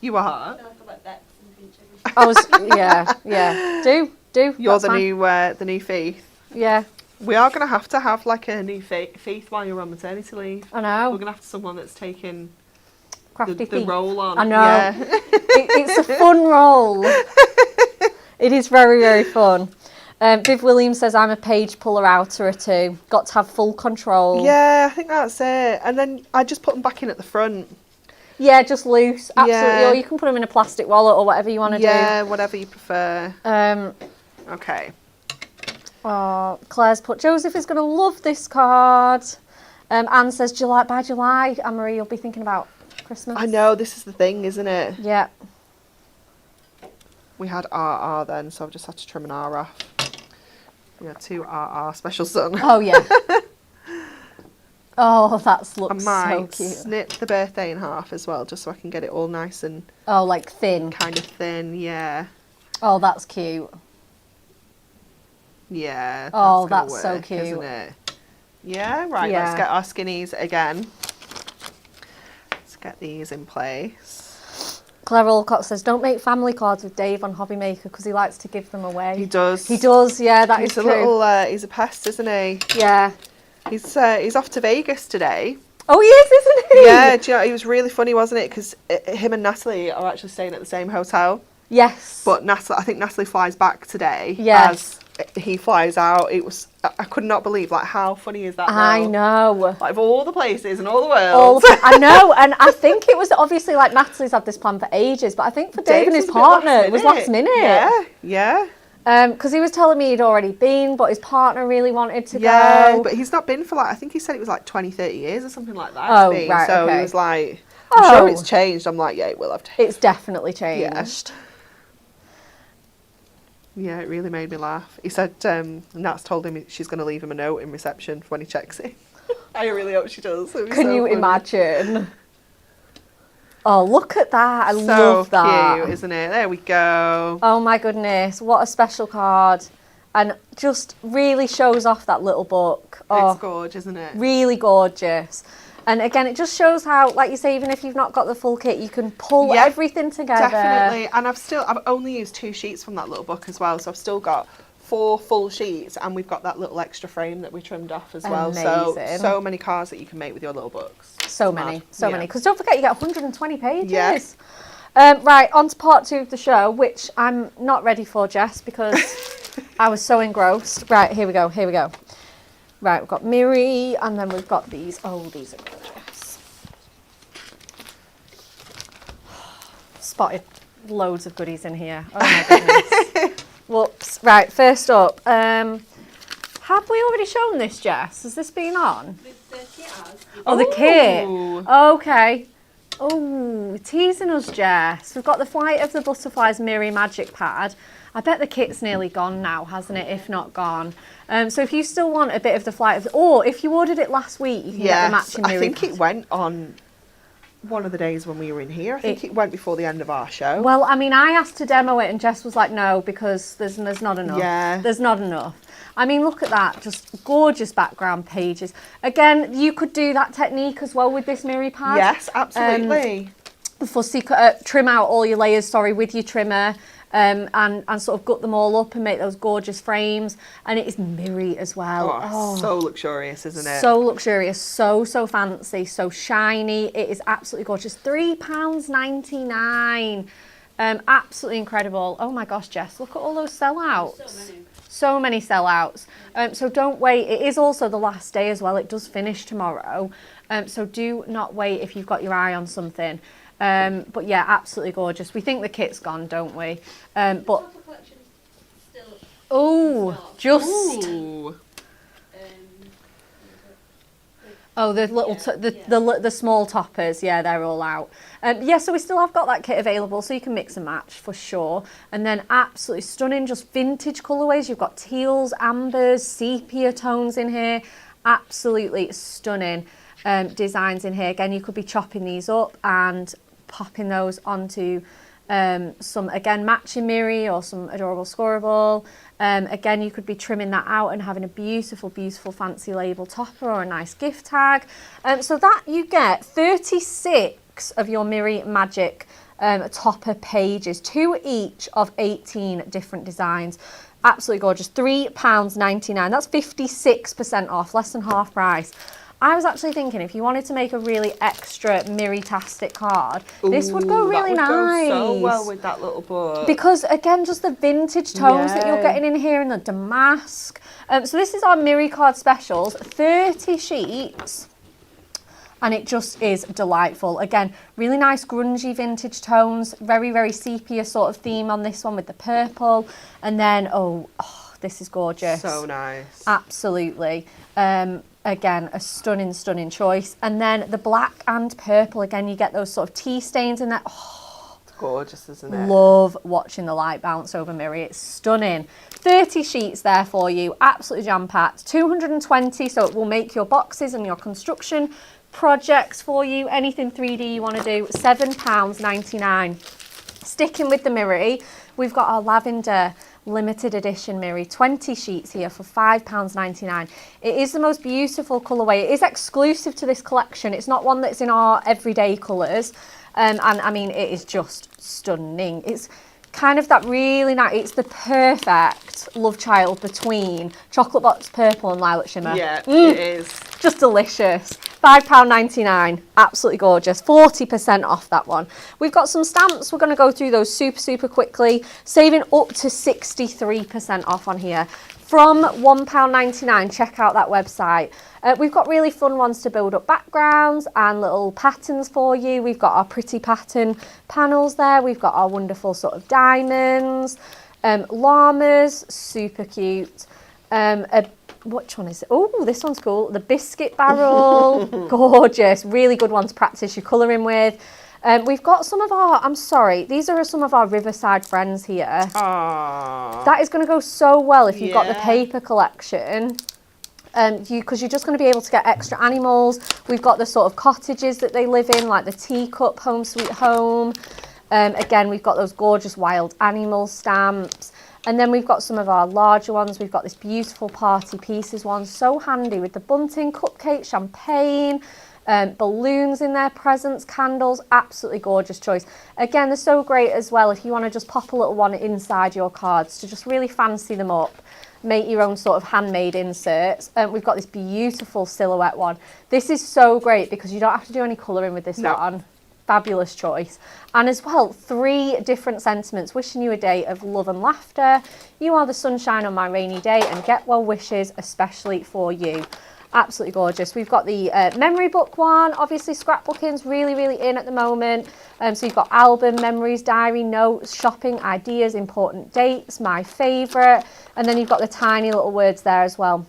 You are. They'll come up next and pinch everything. Yeah. Do. You're That's fine. the new Faith. Yeah, We are going to have like a new Faith while you're on maternity leave. I We're know. going to have someone that's taking Crafty the thief. role on. I know. Yeah. It's a fun role. It is very, very fun. Viv Williams says, I'm a page puller outer too. Got to have full control. Yeah, I think that's it. And then I just put them back in at the front. Yeah, just loose. Absolutely. Yeah. Or you can put them in a plastic wallet or whatever you want to Yeah, whatever you prefer. do. Okay. Oh, Claire's put, Joseph is going to love this card. Anne says, by July, Anne-Marie, you'll be thinking about Christmas. I know, this is the thing, isn't it? Yeah. We had RR then, so I've just had to trim an R off. We had two RR special son. Oh, yeah. Oh, that I looks might so cute. snip the birthday in half as well, just so I can get it all nice and Oh, like thin. kind of thin. Yeah. Oh, that's cute. Yeah. Oh, gonna that's so work, cute. Isn't it? Yeah, right, Yeah. let's get our skinnies again. Let's get these in place. Claire Olcott says, don't make family cards with Dave on Hobbymaker because he likes to give them away. He does. He does, yeah, that is He's a true. little, he's a pest, isn't he? Yeah. He's off to Vegas today. Oh, he is, isn't he? Yeah, do you know, it was really funny, wasn't it? Because him and Natalie are actually staying at the same hotel. Yes. But I think Natalie flies back today. Yes. As he flies out. I could not believe, like, how funny is that? I though? know. Like, of all the places in all the world. I know, and I think it was obviously like Natalie's had this plan for ages, but I think for Dave and his Dave's a bit partner, it was last minute. Yeah. Because he was telling me he'd already been, but his partner really wanted to Yeah, go. but he's not been for, like, I think he said it was like 20, 30 years or something like that. Oh, it's been. right, So okay. he was like, I'm sure Oh. it's changed. I'm like, yeah, it will have to. It's definitely changed. Yeah, it really made me laugh. He said Nat's told him she's going to leave him a note in reception for when he checks it. I really hope she does. It'd be Can so you funny. imagine? Oh, look at that. I So love that. cute, isn't it? There we go. Oh my goodness, what a special card. And just really shows off that little book. Oh, It's gorgeous, isn't it? really gorgeous. And again, it just shows how, like you say, even if you've not got the full kit, you can pull Yeah, everything together. Definitely. And I've only used 2 sheets from that little book as well. So I've still got 4 full sheets, and we've got that little extra frame that we trimmed off as well. Amazing. So many cards that you can make with your little books. So Mad. many, so Yeah. many. Because don't forget, you get 120 pages. Yeah. Right, on to part 2 of the show, which I'm not ready for, Jess, because I was so engrossed. Right, here we go. Right, we've got Miri, and then we've got these. Oh, these are gorgeous. Spotted loads of goodies in here. Oh my goodness. Whoops. Right, first up. Have we already shown this, Jess? Has this been on? The kit has. Oh, the kit. Ooh. Okay. Oh, teasing us, Jess. We've got the Flight of the Butterflies Miri Magic Pad. I bet the kit's nearly gone now, hasn't it? If not gone. So if you still want a bit of the Flight of... Or if you ordered it last week, you can get the Yes, matching I Miri think pad. it went on one of the days when we were in here. I think it went before the end of our show. Well, I mean, I asked to demo it and Jess was like, no, because there's not enough. Yeah. There's not enough. I mean, look at that. Just gorgeous background pages. Again, you could do that technique as well with this Miri pad. Yes, absolutely. Fussy trim out all your layers, with your trimmer. And sort of gut them all up and make those gorgeous frames. And it is Miri as well. Oh, so luxurious, isn't it? So luxurious, so fancy, so shiny. It is absolutely gorgeous. £3.99. Absolutely incredible. Oh my gosh, Jess, look at all those sellouts. So many sellouts. So don't wait. It is also the last day as well. It does finish tomorrow. So do not wait if you've got your eye on something. But yeah, absolutely gorgeous. We think the kit's gone, don't we? But Ooh. Oh, the little, the small toppers, yeah, they're all out. Yeah, so we still have got that kit available, so you can mix and match for sure. And then absolutely stunning, just vintage colourways. You've got teals, ambers, sepia tones in here. Absolutely stunning designs in here. Again, you could be chopping these up and popping those onto some, again, matching Miri or some adorable scoreable. Again, you could be trimming that out and having a beautiful, beautiful fancy label topper or a nice gift tag. So that you get 36 of your Miri Magic topper pages, 2 each of 18 different designs. Absolutely gorgeous. £3.99. That's 56% off, less than half price. I was actually thinking if you wanted to make a really extra Miri-tastic card, this would go really nice. That would go so well with that little book. Because again, just the vintage tones that you're getting in here and the damask. So this is our Miri card specials, 30 sheets. And it just is delightful. Again, really nice grungy vintage tones, very, very sepia sort of theme on this one with the purple. And then, oh this is gorgeous. So nice. Absolutely. Again, a stunning, stunning choice. And then the black and purple, again, you get those sort of tea stains in there. Oh, it's gorgeous, isn't it? Love watching the light bounce over Miri. It's stunning. 30 sheets there for you, absolutely jam-packed. 220, so it will make your boxes and your construction projects for you. Anything 3D you want to do, £7.99. Sticking with the Miri, we've got our lavender limited edition Miri, 20 sheets here for £5.99. It is the most beautiful colourway. It is exclusive to this collection. It's not one that's in our everyday colours. And I mean, it is just stunning. It's kind of that really nice, it's the perfect love child between Chocolate Box Purple and Lilac Shimmer. Yeah, it is. Just delicious. £5.99, absolutely gorgeous. 40% off that one. We've got some stamps. We're going to go through those super quickly. Saving up to 63% off on here. From £1.99, check out that website. We've got really fun ones to build up backgrounds and little patterns for you. We've got our pretty pattern panels there. We've got our wonderful sort of diamonds, llamas, super cute. Which one is it? Oh, this one's cool. The biscuit barrel, gorgeous. Really good one to practice your colouring with. We've got some of our, I'm sorry, these are some of our Riverside friends here. Aww. That is going to go so well if you've got the paper collection. Because you're just going to be able to get extra animals. We've got the sort of cottages that they live in, like the teacup Home Sweet Home. Again, we've got those gorgeous wild animal stamps. And then we've got some of our larger ones. We've got this beautiful party pieces one, so handy with the bunting, cupcake, champagne, balloons in there, presents, candles, absolutely gorgeous choice. Again, they're so great as well if you want to just pop a little one inside your cards to just really fancy them up. Make your own sort of handmade inserts. We've got this beautiful silhouette one. This is so great because you don't have to do any colouring with this one. Fabulous choice. And as well, 3 different sentiments. Wishing you a day of love and laughter. You are the sunshine on my rainy day, and get well wishes, especially for you. Absolutely gorgeous. We've got the memory book one. Obviously, scrapbooking's really in at the moment. So you've got album, memories, diary, notes, shopping, ideas, important dates, my favourite. And then you've got the tiny little words there as well.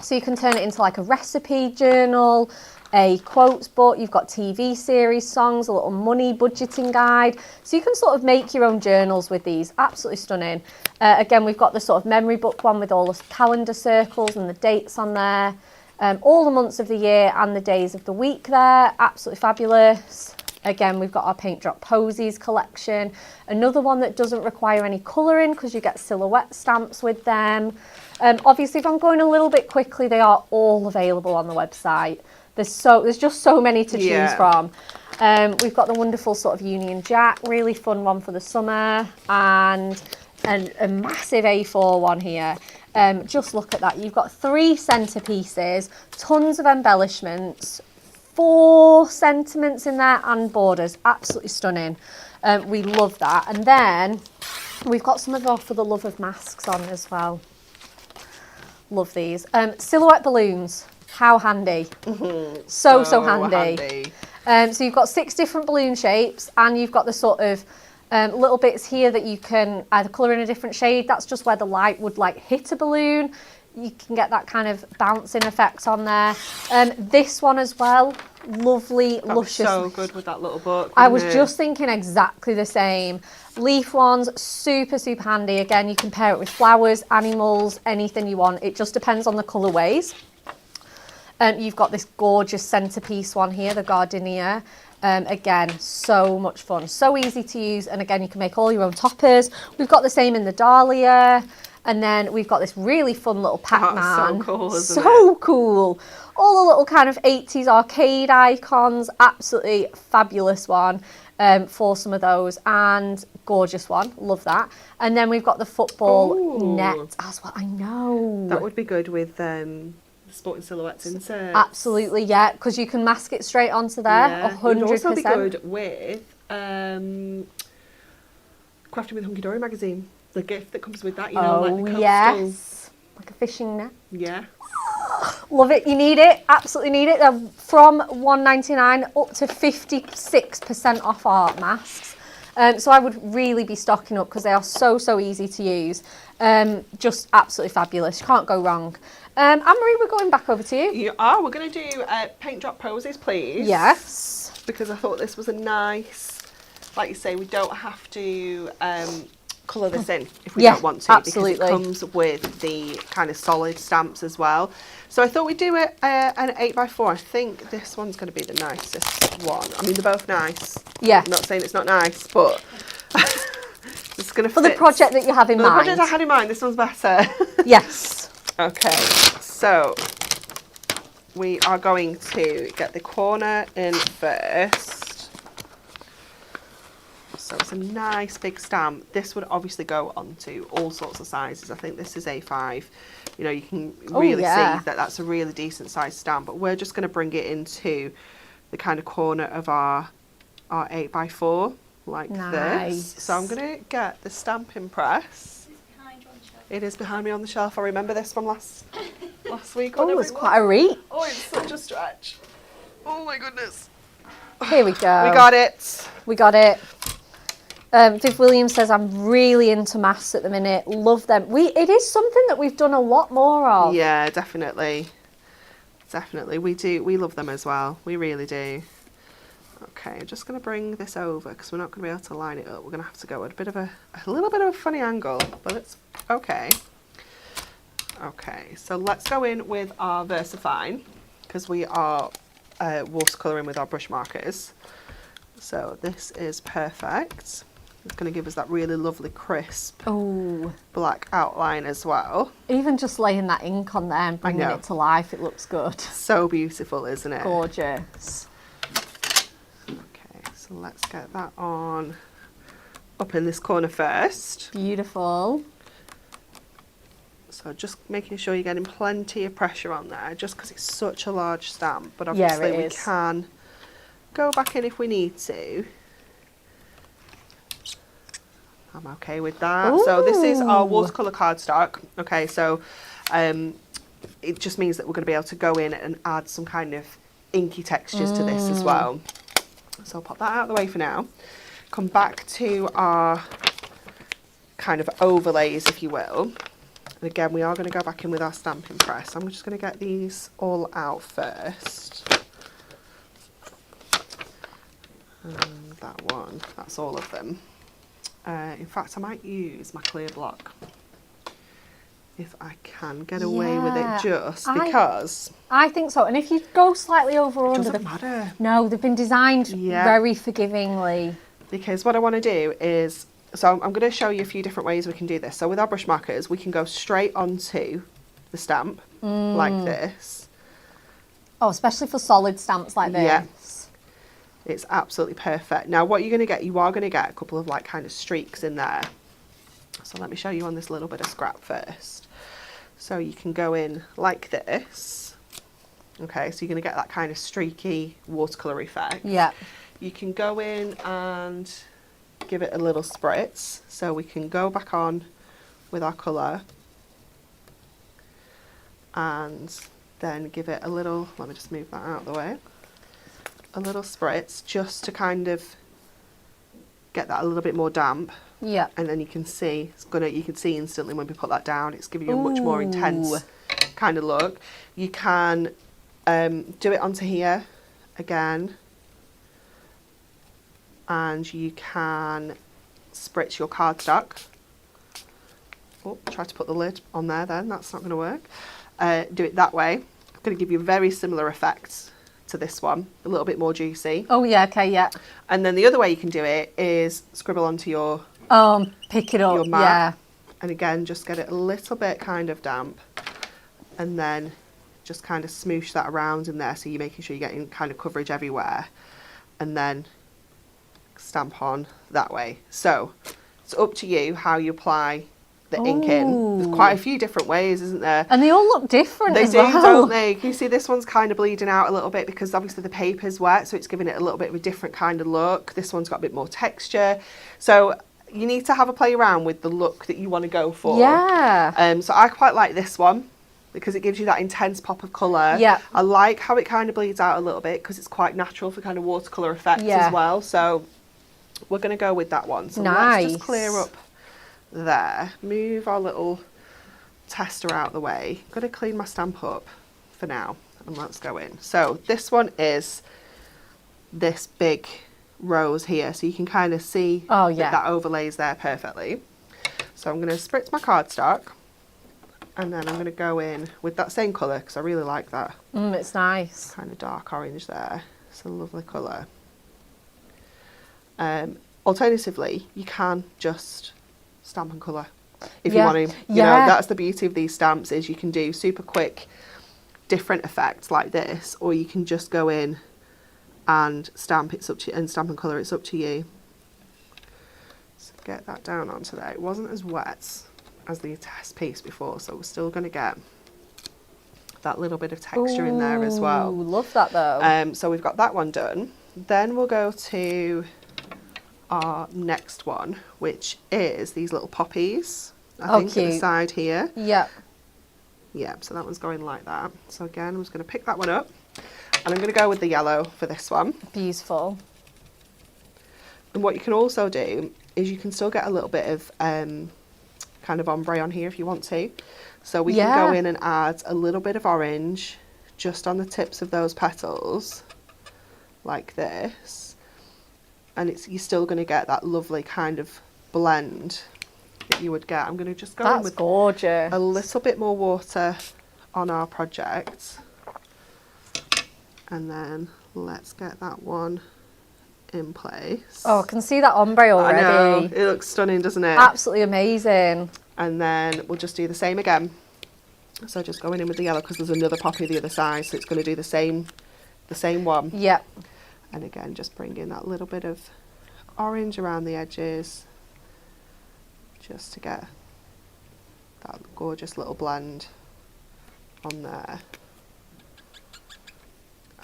So you can turn it into like a recipe journal, a quotes book. You've got TV series, songs, a little money budgeting guide. So you can sort of make your own journals with these. Absolutely stunning. Again, we've got the sort of memory book one with all the calendar circles and the dates on there. All the months of the year and the days of the week there. Absolutely fabulous. Again, we've got our Paint Drop Posies collection. Another one that doesn't require any colouring because you get silhouette stamps with them. Obviously, if I'm going a little bit quickly, they are all available on the website. There's just so many to choose from. We've got the wonderful sort of Union Jack, really fun one for the summer, and a massive A4 one here. Just look at that. You've got 3 centerpieces, tons of embellishments, 4 sentiments in there and borders. Absolutely stunning. We love that. And then we've got some of our For the Love of Masks on as well. Love these. Silhouette balloons. How handy. So handy. So you've got 6 different balloon shapes, and you've got the sort of little bits here that you can either colour in a different shade. That's just where the light would like hit a balloon. You can get that kind of bouncing effect on there. This one as well, lovely, luscious. So good with that little book. I was just thinking exactly the same. Leaf ones, super handy. Again, you can pair it with flowers, animals, anything you want. It just depends on the colourways. You've got this gorgeous centerpiece one here, the Gardenia. Again, so much fun, so easy to use, and again, you can make all your own toppers. We've got the same in the Dahlia, and then we've got this really fun little Pac-Man. That's so cool, isn't it? So cool. All the little kind of 80s arcade icons, absolutely fabulous one for some of those, and gorgeous one, love that. And then we've got the football net as well. I know. That would be good with Sporting Silhouettes inserts. Absolutely, yeah, because you can mask it straight onto there, 100%. It would also be good with Crafting with Hunky Dory magazine. The gift that comes with that, you know, like the coastal. Yes, like a fishing net. Yeah. Love it, you need it, absolutely need it. They're from $1.99 up to 56% off our masks. So I would really be stocking up because they are so easy to use. Just absolutely fabulous, you can't go wrong. Anne-Marie, we're going back over to you. You are. We're going to do Paint Drop Posies, please. Yes. Because I thought this was a nice, like you say, we don't have to colour this in if we don't want to. Absolutely. Because it comes with the kind of solid stamps as well. So I thought we'd do an 8x4. I think this one's going to be the nicest one. I mean, they're both nice. Yeah. I'm not saying it's not nice, but it's going to fit. For the project that you have in mind. For the project I had in mind, this one's better. Yes. Okay, so we are going to get the corner in first. So it's a nice big stamp. This would obviously go onto all sorts of sizes. I think this is A5. You know, you can really see that that's a really decent size stamp, but we're just going to bring it into the kind of corner of our 8x4 like this. So I'm going to get the stamping press. It is behind me on the shelf. I remember this from last week. Oh, it's quite a reach. Oh, it's such a stretch. Oh my goodness. Here we go. We got it. We got it. Viv Williams says, I'm really into maths at the minute. Love them. It is something that we've done a lot more of. Yeah, definitely. Definitely. We love them as well. We really do. Okay, I'm just going to bring this over because we're not going to be able to line it up. We're going to have to go at a little bit of a funny angle, but it's okay. Okay, so let's go in with our VersaFine because we are watercolouring with our brush markers. So this is perfect. It's going to give us that really lovely crisp black outline as well. Even just laying that ink on there and bringing it to life, it looks good. So beautiful, isn't it? Gorgeous. So let's get that on up in this corner first. Beautiful. So just making sure you're getting plenty of pressure on there, just because it's such a large stamp. But obviously we can go back in if we need to. I'm okay with that. Ooh. So this is our watercolour cardstock. Okay, so it just means that we're going to be able to go in and add some kind of inky textures to this as well. So I'll pop that out of the way for now. Come back to our kind of overlays, if you will. And again, we are going to go back in with our stamping press. I'm just going to get these all out first. And that one, that's all of them. In fact, I might use my clear block if I can get away with Yeah, it just I- because I think so. And if you go slightly over or it under doesn't the... matter. No, they've been designed Yeah. very forgivingly. Because what I want to do is, so I'm going to show you a few different ways we can do this. So with our brush markers, we can go straight onto the stamp like this. Oh, especially for solid stamps like this. Yeah. It's absolutely perfect. Now what you're going to get, you are going to get a couple of like kind of streaks in there. So let me show you on this little bit of scrap first. So you can go in like this. Okay, so you're going to get that kind of streaky watercolour effect. Yeah. You can go in and give it a little spritz. So we can go back on with our colour and then give it a little, let me just move that out of the way, a little spritz just to kind of get that a little bit more damp. Yeah. And then you can see, you can see instantly when we put that down, it's giving you a much more intense kind of look. You can do it onto here again, and you can spritz your cardstock. Oh, try to put the lid on there then, that's not going to work. Do it that way. I'm going to give you a very similar effect to this one, a little bit more juicy. Oh, yeah, okay, yeah. And then the other way you can do it is scribble onto your Pick it up, your mat, yeah. and again just get it a little bit kind of damp, and then just kind of smoosh that around in there so you're making sure you're getting kind of coverage everywhere, and then stamp on that way. So it's up to you how you apply the ink in. There's quite a few different ways, isn't there? And they all look different They as do, well. don't they? Can you see this one's kind of bleeding out a little bit because obviously the paper's wet, so it's giving it a little bit of a different kind of look. This one's got a bit more texture. So you need to have a play around with the look that you want to go for. Yeah. So I quite like this one because it gives you that intense pop of colour. Yeah. I like how it kind of bleeds out a little bit because it's quite natural for kind of watercolour effects Yeah. as well. So we're going to go with that one. So Nice. let's just clear up there. Move our little tester out of the way. I'm going to clean my stamp up for now and let's go in. So this one is this big rose here, so you can kind of see that overlays there perfectly. So I'm going to spritz my cardstock and then I'm going to go in with that same colour because I really like that It's nice. kind of dark orange there. It's a lovely colour. Alternatively, you can just stamp and colour if you want to. You know, that's the beauty of these stamps, is you can do super quick different effects like this, or you can just go in and stamp. It's up to you, and stamp and colour. It's up to you. So get that down onto there. It wasn't as wet as the test piece before, so we're still going to get that little bit of texture in there as well. Ooh, love that though. So we've got that one done. Then we'll go to our next one, which is these little poppies. I think at the side here. Yep. Yeah, so that one's going like that. So again, I'm just going to pick that one up, and I'm going to go with the yellow for this one. Beautiful. And what you can also do is you can still get a little bit of kind of ombre on here if you want to. So we can go in and add a little bit of orange just on the tips of those petals, like this. And you're still going to get that lovely kind of blend that you would get. I'm going to just go in with gorgeous. a little bit more water on our project. And then let's get that one in place. Oh, I can see that ombre already. I know, it looks stunning, doesn't it? Absolutely amazing. And then we'll just do the same again. So just going in with the yellow because there's another poppy the other side, so it's going to do the same one. Yep. And again, just bring in that little bit of orange around the edges, just to get that gorgeous little blend on there.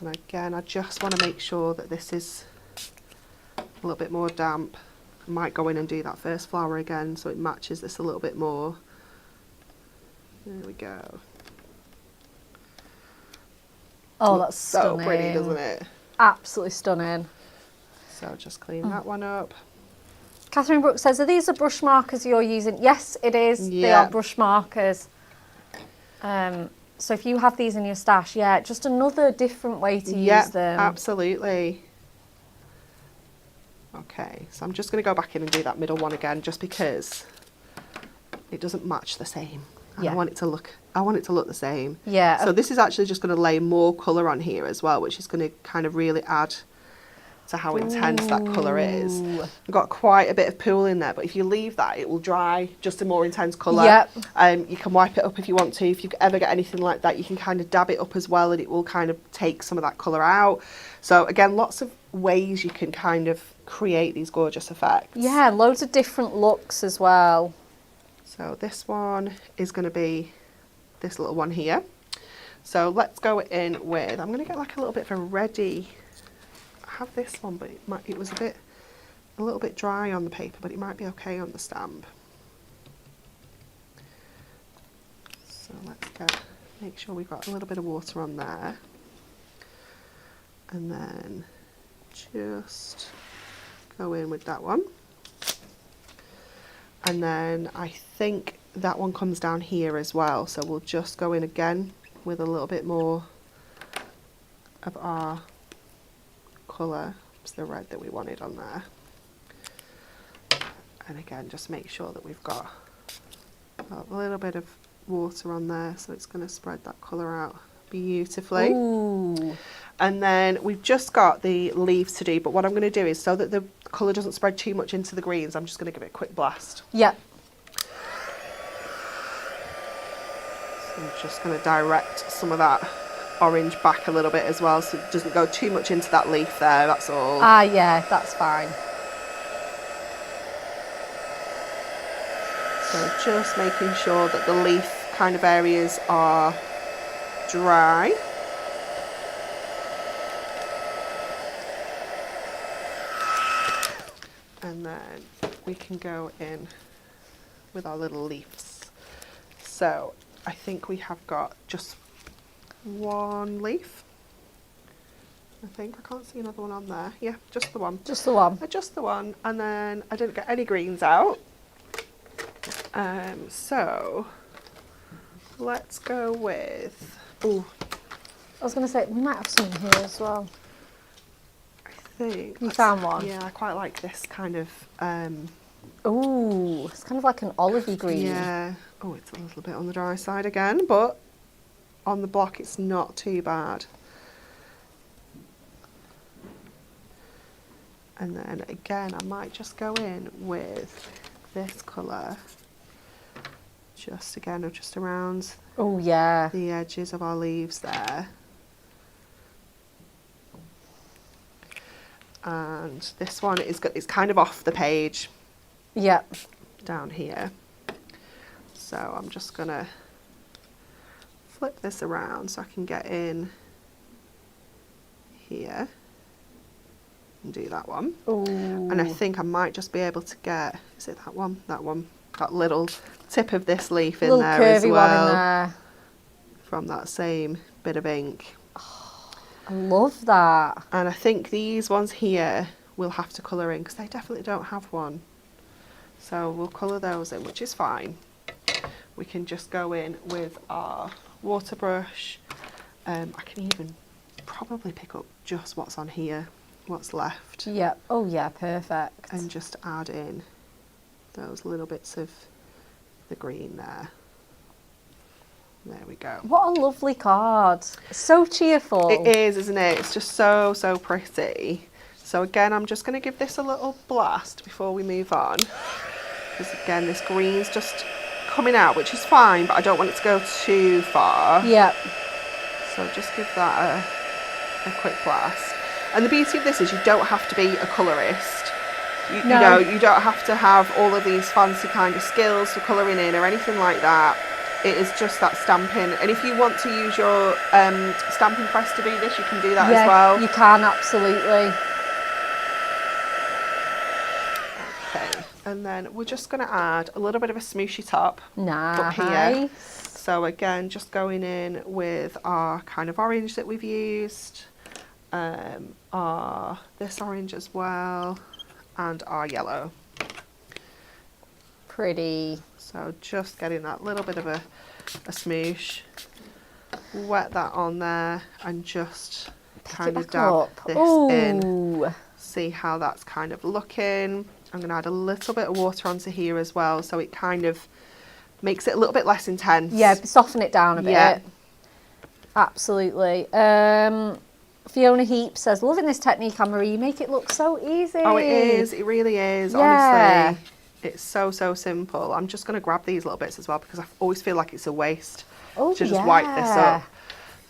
And again, I just want to make sure that this is a little bit more damp. I might go in and do that first flower again so it matches this a little bit more. There we go. Oh, that's so stunning. pretty, doesn't it? Absolutely stunning. So just clean that one up. Catherine Brooks says, are these the brush markers you're using? Yes, it is. They Yeah. are brush markers. So if you have these in your stash, just another different way to use them. Absolutely. Okay, so I'm just going to go back in and do that middle one again, just because it doesn't match the same And Yeah. I want it to look the same. Yeah. So this is actually just going to lay more colour on here as well, which is going to kind of really add to how intense that colour is. Ooh. I've got quite a bit of pool in there, but if you leave that, it will dry just a more intense colour. Yep. You can wipe it up if you want to. If you ever get anything like that, you can kind of dab it up as well, and it will kind of take some of that colour out. So again, lots of ways you can kind of create these gorgeous effects. Yeah, loads of different looks as well. So this one is going to be this little one here. So let's go in with, I'm going to get like a little bit of a reddy. I have this one, but it was a little bit dry on the paper, but it might be okay on the stamp. So let's make sure we've got a little bit of water on there. And then just go in with that one. And then I think that one comes down here as well, so we'll just go in again with a little bit more of our colour. It's the red that we wanted on there. And again, just make sure that we've got a little bit of water on there, so it's going to spread that colour out beautifully. Ooh. And then we've just got the leaves to do, but what I'm going to do is, so that the colour doesn't spread too much into the greens, I'm just going to give it a quick blast. Yep. So I'm just going to direct some of that orange back a little bit as well, so it doesn't go too much into that leaf there, that's all. Ah, yeah, that's fine. So just making sure that the leaf kind of areas are dry. And then we can go in with our little leaves. So I think we have got just one leaf. I think I can't see another one on there. Yeah, just the one. Just the one. Just the one. And then I didn't get any greens out. So let's go with, ooh, I was going to say, we might have some in here as well. I think. You found one? Yeah, I quite like this kind of, Ooh, it's kind of like an olivey green. yeah. Oh, it's a little bit on the dry side again, but on the block it's not too bad. And then again, I might just go in with this colour. Just again, just around Oh, yeah. the edges of our leaves there. And this one is it's kind of off the page Yep. down here. So I'm just gonna flip this around so I can get in here and do that one. Ooh. And I think I might just be able to get, is it that one? That one. That little tip of this leaf in little there curvy as well. one in there. From that same bit of ink. I love that. And I think these ones here we'll have to colour in because they definitely don't have one. So we'll colour those in, which is fine. We can just go in with our water brush. I can even probably pick up just what's on here, what's left, Yep. Oh, yeah, perfect. and just add in those little bits of the green there. There we go. What a lovely card. So cheerful. It is, isn't it? It's just so, so pretty. So again, I'm just going to give this a little blast before we move on. Because again, this green's just coming out, which is fine, but I don't want it to go too far. Yep. So just give that a quick blast. And the beauty of this is you don't have to be a colourist. You know, you don't have to have all of these fancy kind of skills for colouring in or anything like that. It is just that stamping. And if you want to use your stamping press to do this, you can do that as well. You can, absolutely. Okay, and then we're just going to add a little bit of a smooshy top up here. Nice. So again, just going in with our kind of orange that we've used, this orange as well, and our yellow. Pretty. So just getting that little bit of a smoosh, wet that on there, and just kind of Back dab up. this Ooh. in. See how that's kind of looking. I'm going to add a little bit of water onto here as well, so it kind of makes it a little bit less intense. Yeah, soften it down a bit. Yeah. Absolutely. Fiona Heap says, loving this technique, Anne-Marie. You make it look so easy. Oh, it is. It really is, Yeah. honestly. It's so, so simple. I'm just going to grab these little bits as well because I always feel like it's a waste Oh, to just wipe this up.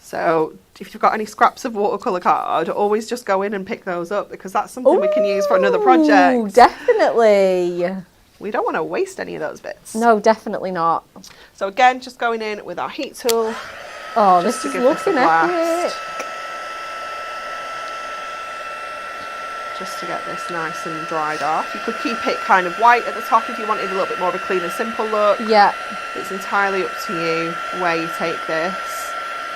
So if you've got any scraps of watercolour card, always just go in and pick those up because that's something we can use for another Ooh, project. Definitely. We don't want to waste any of those bits. No, definitely not. So again, just going in with our heat tool. Oh, Just this to is give this a looking epic. blast. Just to get this nice and dried off. You could keep it kind of white at the top if you wanted a little bit more of a clean and simple look. Yeah. It's entirely up to you where you take this.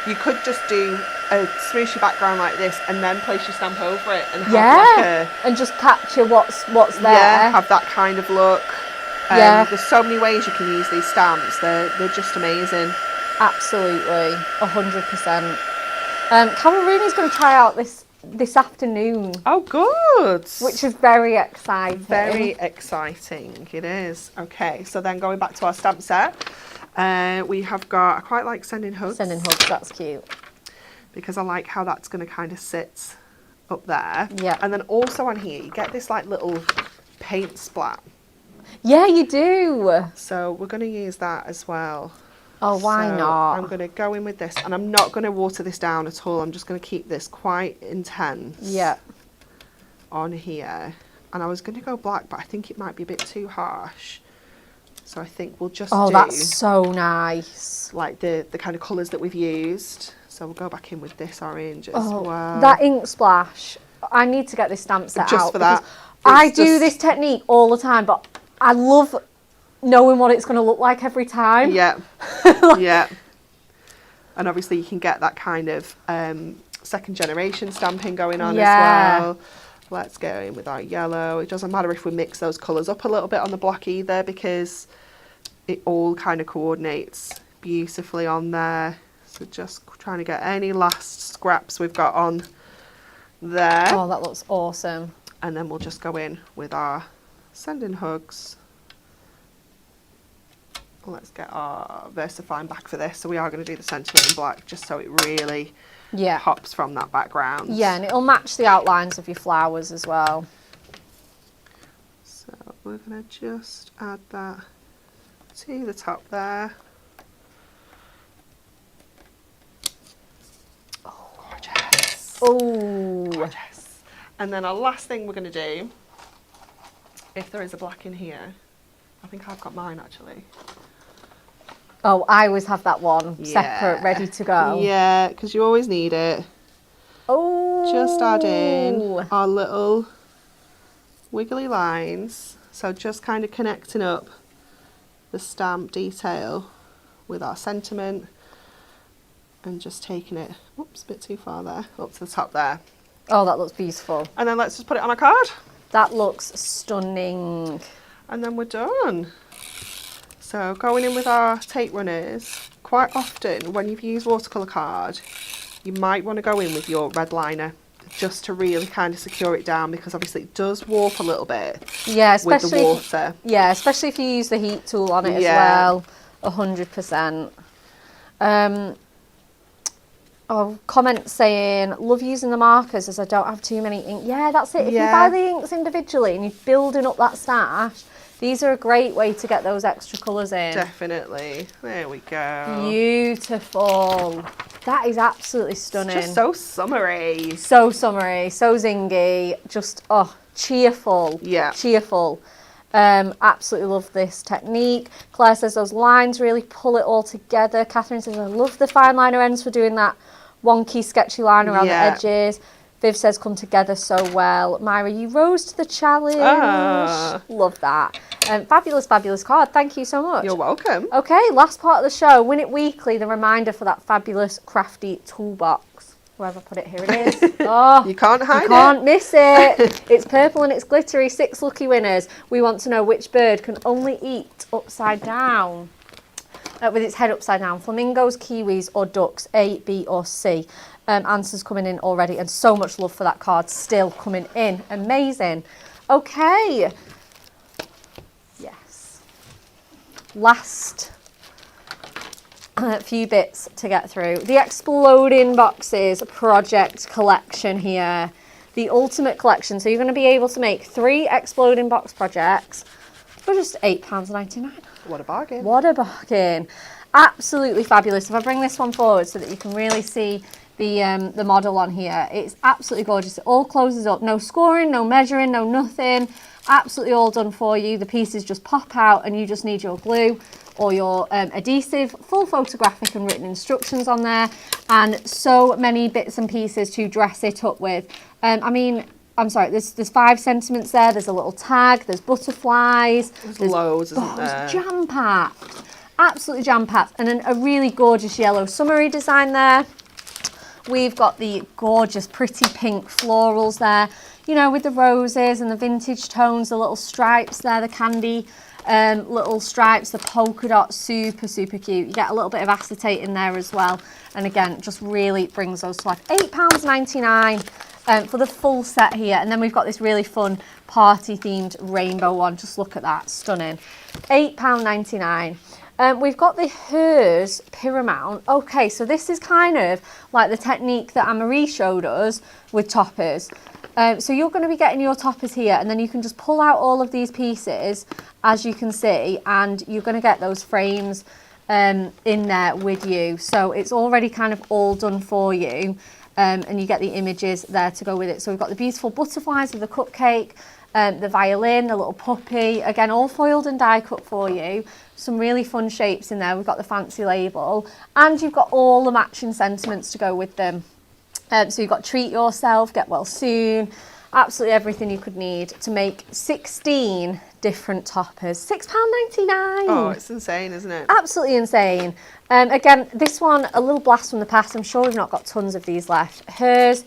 You could just do a smooshy background like this and then place your stamp over it and have like a, and just capture what's there. yeah, have that kind of look. Yeah. There's so many ways you can use these stamps. They're just amazing. Absolutely, 100%. Carol Rooney's going to try out this afternoon, Oh, good. which is very exciting. Very exciting, it is. Okay, so then going back to our stamp set, we have got, I quite like sending hugs. Sending hugs, that's cute. Because I like how that's going to kind of sit up there. Yeah. And then also on here, you get this like little paint splat. Yeah, you do. So we're going to use that as well. Oh, why So not? I'm going to go in with this and I'm not going to water this down at all. I'm just going to keep this quite intense. Yeah. On here. And I was going to go black, but I think it might be a bit too harsh. So I think we'll just Oh, do that's so nice. like the kind of colours that we've used. So we'll go back in with this orange as Oh, well. that ink splash. I need to get this stamp set Just out. for that. because I It's do just- this technique all the time, but I love knowing what it's going to look like every time. Yeah. Yeah. And obviously you can get that kind of second generation stamping going on Yeah. as well. Let's go in with our yellow. It doesn't matter if we mix those colours up a little bit on the block either because it all kind of coordinates beautifully on there. So just trying to get any last scraps we've got on there. Oh, that looks awesome. And then we'll just go in with our sending hugs. Let's get our VersaFine back for this. So we are going to do the sentiment in black just so it really Yeah. pops from that background. Yeah, and it'll match the outlines of your flowers as well. So we're going to just add that to the top there. Oh, gorgeous. Oh, Gorgeous. And then our last thing we're going to do, if there is a black in here, I think I've got mine actually. oh, I always have that one Yeah. separate, ready to go. Yeah, because you always need it. Oh, Just add in our little wiggly lines. So just kind of connecting up the stamp detail with our sentiment and just taking it, oops, a bit too far there, up to the top there. Oh, that looks beautiful. And then let's just put it on a card That looks stunning. and then we're done. So going in with our tape runners, quite often when you've used watercolour card, you might want to go in with your red liner just to really kind of secure it down because obviously it does warp a little bit Yeah, with the especially water. yeah, especially if you use the heat tool on it Yeah. as well. 100%. Oh, comment saying, love using the markers as I don't have too many ink. Yeah, that's it. If Yeah. you buy the inks individually and you're building up that stash, these are a great way to get those extra colours in. Definitely. There we go. Beautiful. That is absolutely stunning. It's just so summery. So summery, so zingy, just cheerful. Yeah. Cheerful. Absolutely love this technique. Claire says those lines really pull it all together. Catherine says I love the fine liner ends for doing that wonky sketchy line around Yeah. the edges. Viv says come together so well. Myra, you rose to the challenge. Ah. Love that. Fabulous, fabulous card. Thank you so much. You're welcome. Okay, last part of the show, Win It Weekly, the reminder for that fabulous crafty toolbox. Wherever I put it, here it is. Oh, You can't hide you can't miss it. It's purple and it's glittery. 6 lucky winners. We want to know which bird can only eat upside down. With its head upside down. Flamingos, kiwis or ducks, A, B or C. Answers coming in already and so much love for that card still coming in. Amazing. Okay. Yes. Last A few bits to get through. The Exploding Boxes project collection here. The ultimate collection. So you're going to be able to make 3 exploding box projects for just £8.99. What a bargain. What a bargain. Absolutely fabulous. If I bring this one forward so that you can really see the model on here, it's absolutely gorgeous. It all closes up. No scoring, no measuring, no nothing. Absolutely all done for you. The pieces just pop out and you just need your glue or your adhesive, full photographic and written instructions on there, and so many bits and pieces to dress it up with. I mean, I'm sorry, there's 5 sentiments there, there's a little tag, there's butterflies. There's loads, isn't there? Jam-packed, absolutely jam-packed, and then a really gorgeous yellow summery design there. We've got the gorgeous pretty pink florals there, you know, with the roses and the vintage tones, the little stripes there, the candy little stripes, the polka dots, super cute. You get a little bit of acetate in there as well, and again, just really brings those to life. £8.99 for the full set here. And then we've got this really fun party themed rainbow one. Just look at that, stunning. £8.99. We've got the Hers Pyramount. Okay, so this is kind of like the technique that Anne-Marie showed us with toppers. So you're going to be getting your toppers here, and then you can just pull out all of these pieces, as you can see, and you're going to get those frames in there with you. So it's already kind of all done for you, and you get the images there to go with it. So we've got the beautiful butterflies with the cupcake, the violin, the little puppy, again, all foiled and die cut for you. Some really fun shapes in there. We've got the fancy label, and you've got all the matching sentiments to go with them. So you've got treat yourself, get well soon, absolutely everything you could need to make 16 different toppers. £6.99. Oh, it's insane, isn't it? Absolutely insane. Again, this one, a little blast from the past. I'm sure we've not got tons of these left. Hers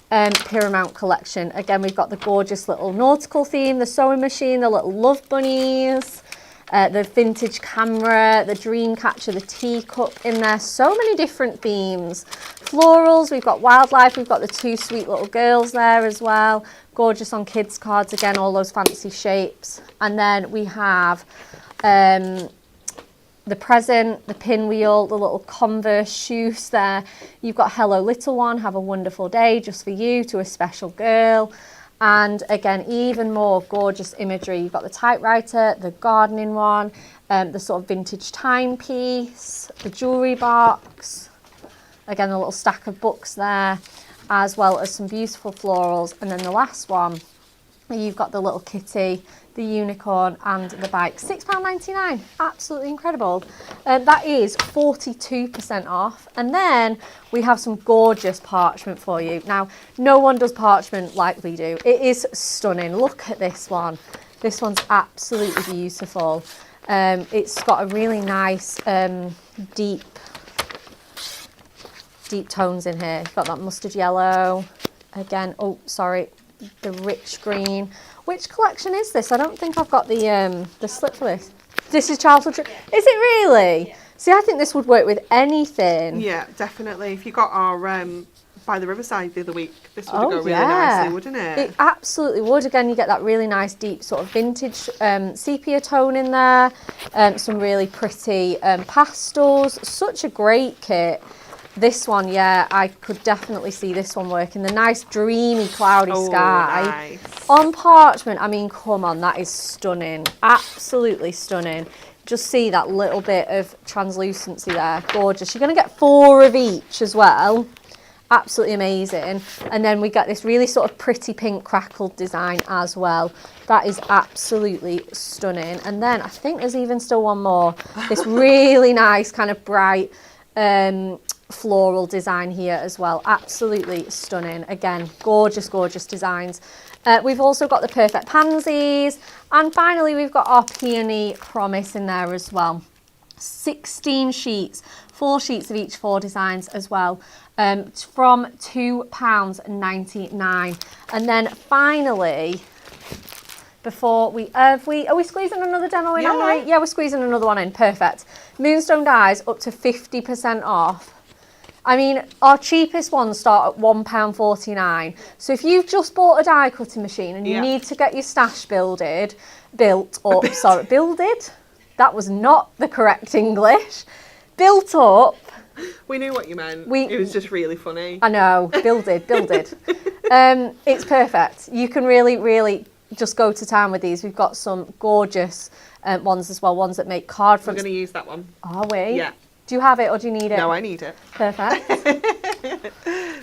Pyramount collection. Again, we've got the gorgeous little nautical theme, the sewing machine, the little love bunnies, the vintage camera, the dream catcher, the teacup in there. So many different themes. Florals, we've got wildlife, we've got the 2 sweet little girls there as well. Gorgeous on kids cards, again, all those fancy shapes. And then we have the present, the pinwheel, the little Converse shoes there. You've got Hello Little One, have a wonderful day, just for you, to a special girl. And again, even more gorgeous imagery. You've got the typewriter, the gardening one, the sort of vintage timepiece, the jewellery box. Again, a little stack of books there, as well as some beautiful florals. And then the last one, you've got the little kitty, the unicorn and the bike. £6.99, absolutely incredible. That is 42% off. And then we have some gorgeous parchment for you. Now, no one does parchment like we do. It is stunning. Look at this one. This one's absolutely beautiful. It's got a really nice deep tones in here. You've got that mustard yellow. Again, oh, sorry, the rich green. Which collection is this? I don't think I've got the slip for this. This is Childhood Tree. Is it really? See, I think this would work with anything. Yeah, definitely. If you got our by the Riverside the other week, this would go really nicely, wouldn't it? It absolutely would. Again, you get that really nice deep sort of vintage sepia tone in there. Some really pretty pastels. Such a great kit. This one, yeah, I could definitely see this one working. The nice dreamy cloudy sky. Nice. On parchment, I mean, come on, that is stunning. Absolutely stunning. Just see that little bit of translucency there. Gorgeous. You're going to get 4 of each as well. Absolutely amazing. And then we get this really sort of pretty pink crackled design as well. That is absolutely stunning. And then I think there's even still one more. This really nice kind of bright floral design here as well. Absolutely stunning. Again, gorgeous, gorgeous designs. We've also got the Perfect Pansies. And finally, we've got our Peony Promise in there as well. 16 sheets, 4 sheets of each 4 designs as well, from £2.99. And then finally, before we are we squeezing another demo in? Yeah. Yeah, we're squeezing another one in. Perfect. Moonstone dies up to 50% off. I mean, our cheapest ones start at £1.49. So if you've just bought a die cutting machine and you need to get your stash builded. That was not the correct English. built up. We knew what you meant. We- It was just really funny. I know, builded. It's perfect. You can really just go to town with these. We've got some gorgeous ones as well, ones that make card We're fronts. going to use that one. Are we? Yeah. Do you have it or do you need it? No, I need it. Perfect.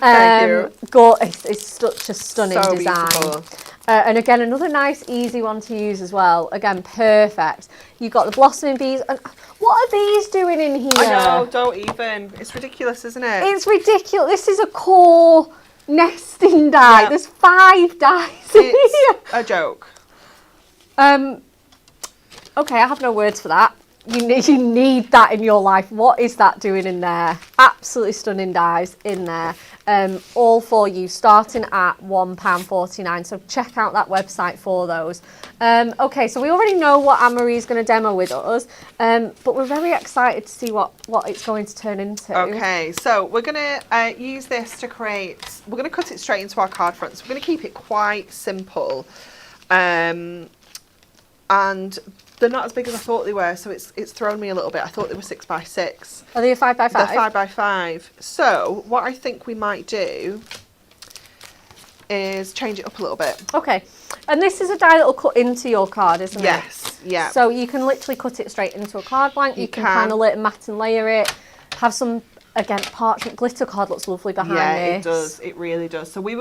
Thank you. It's such a stunning So design. beautiful. And again, another nice, easy one to use as well. Again, perfect. You've got the blossoming bees. And what are these doing in here? I know, don't even. It's ridiculous, isn't it? It's ridiculous. This is a core nesting die. Yeah. There's 5 dies in here. It's a joke. Okay, I have no words for that. You need that in your life. What is that doing in there? Absolutely stunning dies in there. All for you, starting at £1.49. So check out that website for those. Okay, so we already know what Anne-Marie is going to demo with us, but we're very excited to see what it's going to turn into. Okay, so we're going to use this to create, we're going to cut it straight into our card fronts. We're going to keep it quite simple. And they're not as big as I thought they were, so it's thrown me a little bit. I thought they were 6x6. Are they a 5x5? They're 5x5. So what I think we might do is change it up a little bit. Okay, and this is a die that will cut into your card, isn't it? Yes, yeah. So you can literally cut it straight into a card blank. You can can. panel it and mat and layer it. Have some, again, parchment glitter card looks lovely behind Yeah, this. it does. It really does. So I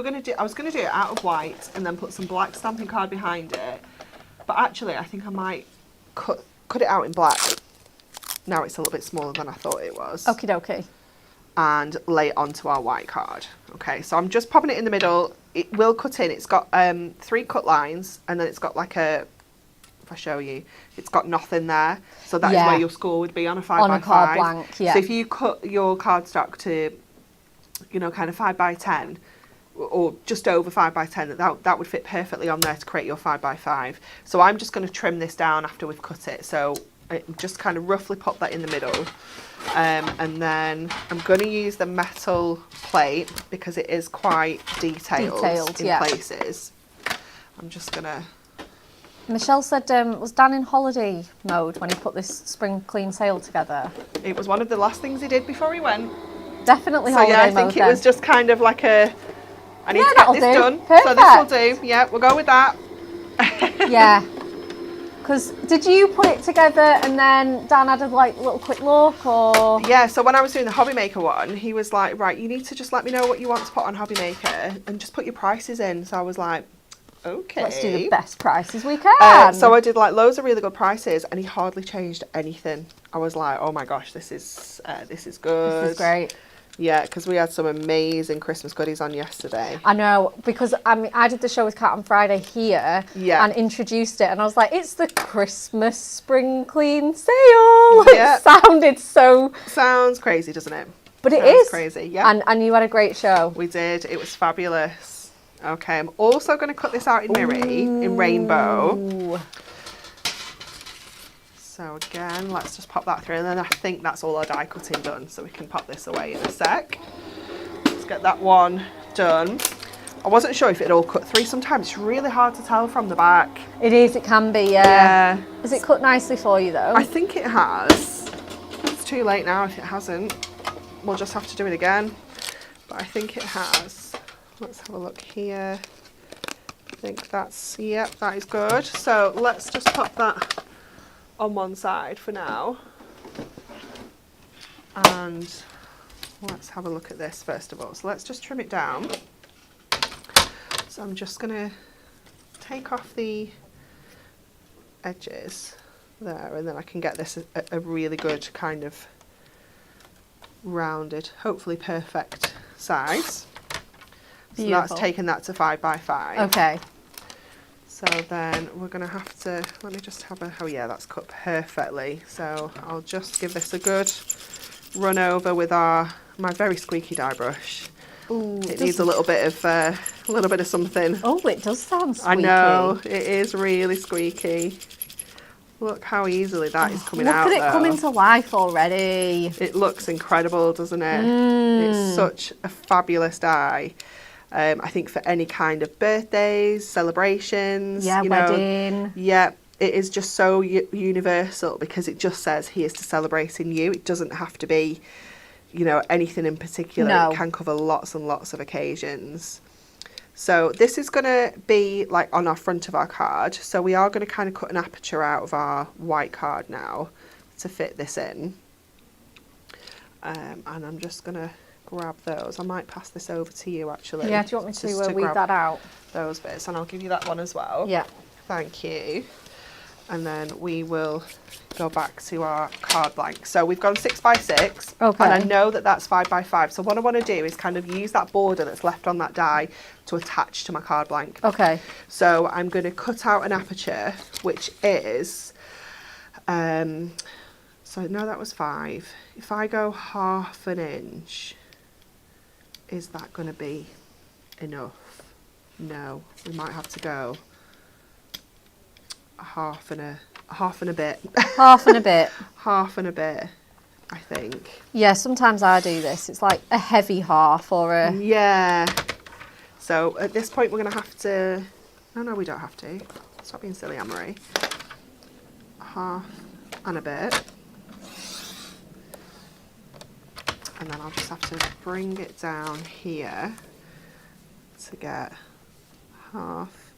was going to do it out of white and then put some black stamping card behind it. But actually, I think I might cut it out in black. Now it's a little bit smaller than I thought it was. Okie dokie. And lay it onto our white card. Okay, so I'm just popping it in the middle. It will cut in. It's got 3 cut lines, and then it's got like a, if I show you, it's got nothing there. So that is Yeah. where your score would be on a 5x5. On a card blank, yeah. So if you cut your cardstock to, kind of 5x10, or just over 5x10, that would fit perfectly on there to create your 5x5. So I'm just going to trim this down after we've cut it. So I just kind of roughly pop that in the middle. And then I'm going to use the metal plate because it is quite detailed in yeah. places. I'm just going to... Michelle said, was Dan in holiday mode when he put this spring clean sale together? It was one of the last things he did before he went. Definitely So holiday yeah, I mode think it then. was just kind of like I need Yeah, to get that'll this do. done. So this will Perfect. do. Yeah, we'll go with that. Yeah. Because did you put it together and then Dan had a little quick look, or? Yeah, so when I was doing the Hobby Maker one, he was like, right, you need to just let me know what you want to put on Hobby Maker and just put your prices in. So I was like, okay. Let's do the best prices we can. So I did like loads of really good prices and he hardly changed anything. I was like, oh my gosh, this is good. This is great. Yeah, because we had some amazing Christmas goodies on yesterday. I know, because I did the show with Kat on Friday here Yeah. and introduced it, and I was like, it's the Christmas spring clean sale. Yeah. It sounded so, Sounds crazy, doesn't it? but it Sounds is crazy, yeah. And you had a great show. We did. It was fabulous. Okay, I'm also going to cut this out in Miri in rainbow. Ooh. So again, let's just pop that through, and then I think that's all our die cutting done, so we can pop this away in a sec. Let's get that one done. I wasn't sure if it all cut through. Sometimes it's really hard to tell from the back. It is. It can be. Yeah. Is it cut nicely for you though? I think it has. It's too late now if it hasn't. We'll just have to do it again. But I think it has. Let's have a look here. I think that's, yep, that is good. So let's just pop that on one side for now. And let's have a look at this first of all. So let's just trim it down. So I'm just going to take off the edges there, and then I can get this a really good kind of rounded, hopefully perfect size. So that's Beautiful. taken that to 5x5. Okay. So then we're going to have to, let me just have oh yeah, that's cut perfectly. So I'll just give this a good run over with my very squeaky die brush. Ooh, It needs a little bit of something. Oh, it does sound squeaky. I know, it is really squeaky. Look how easily that is coming out. Look at it though. coming to life already. It looks incredible, doesn't it? Mm. It's such a fabulous die. I think for any kind of birthdays, celebrations, Yeah, you know, wedding. yeah, it is just so universal because it just says here's to celebrating you. It doesn't have to be, you know, anything in particular. No. It can cover lots and lots of occasions. So this is going to be like on our front of our card. So we are going to kind of cut an aperture out of our white card now to fit this in. And I'm just going to grab those. I might pass this over to you actually. Yeah, do you want me to just weed grab that out? those bits, and I'll give you that one as well. Yeah. Thank you. And then we will go back to our card blank. So we've gone 6 by 6. Okay. And I know that that's 5 by 5. So what I want to do is kind of use that border that's left on that die to attach to my card blank. Okay. So I'm going to cut out an aperture, which is, so no, that was 5. If I go 1/2 inch, is that going to be enough? No, we might have to go half and a bit. Half and a bit. Half and a bit, I think. Yeah, sometimes I do this. It's like a heavy half or a... Yeah. So at this point we're going to have to... No, we don't have to. Stop being silly, Anne-Marie. Half and a bit. And then I'll just have to bring it down here to get half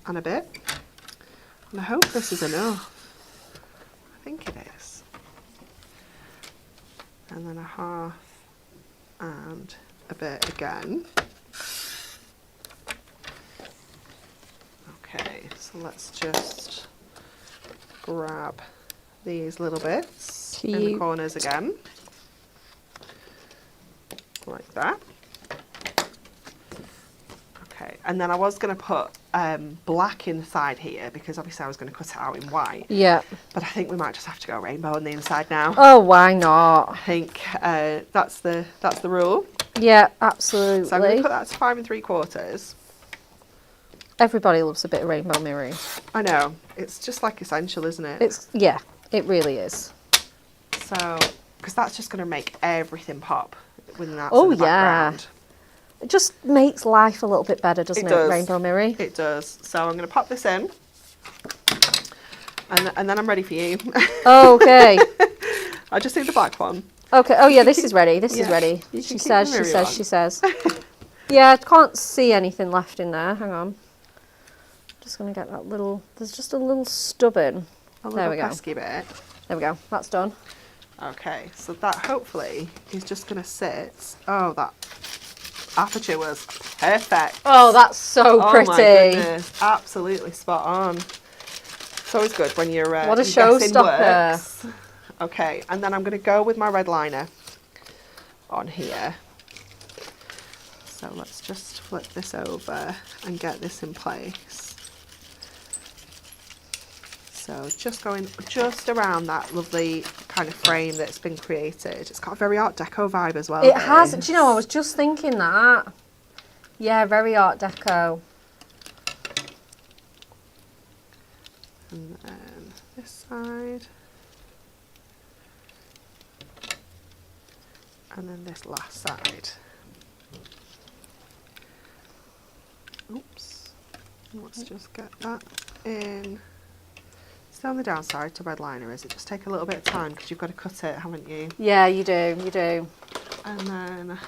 and a bit. And I hope this is enough. I think it is. And then a half and a bit again. Okay, so let's just grab these little bits in the corners again. Like that. Okay, and then I was going to put black inside here because obviously I was going to cut it out in white. Yeah. But I think we might just have to go rainbow on the inside now. Oh, why not? I think that's the rule. Yeah, absolutely. So I'm going to put that to 5 3/4. Everybody loves a bit of rainbow mirroring. I know, it's just like essential, isn't it? Yeah, it really is. So, because that's just going to make everything pop when that's Oh, in the background. It just makes life a little bit better, doesn't it? does. Rainbow mirroring. It does. So I'm going to pop this in. And then I'm ready for you. Okay. I just need the black one. Okay. Oh yeah, this is ready. This is Yeah. ready. You She can keep says. the She mirror says. on. She says. Yeah, I can't see anything left in there. Hang on. Just gonna get that little. There's just a little stubborn. There we go. pesky bit. There we go. That's done. Okay, so that hopefully is just going to sit. Oh, that aperture was perfect. Oh, that's so Oh pretty. my goodness, absolutely spot on. It's always good when you're What a your guessing showstopper. works. Okay, and then I'm going to go with my red liner on here. So let's just flip this over and get this in place. So just going just around that lovely kind of frame that's been created. It's got a very Art Deco vibe as well. It has. this. Do you know? I was just thinking that. Yeah, very Art Deco. And then this side. And then this last side. Oops. Let's just get that in. The only downside to red liner is it just take a little bit of time because you've got to cut it, haven't you? Yeah, you do. You do. And then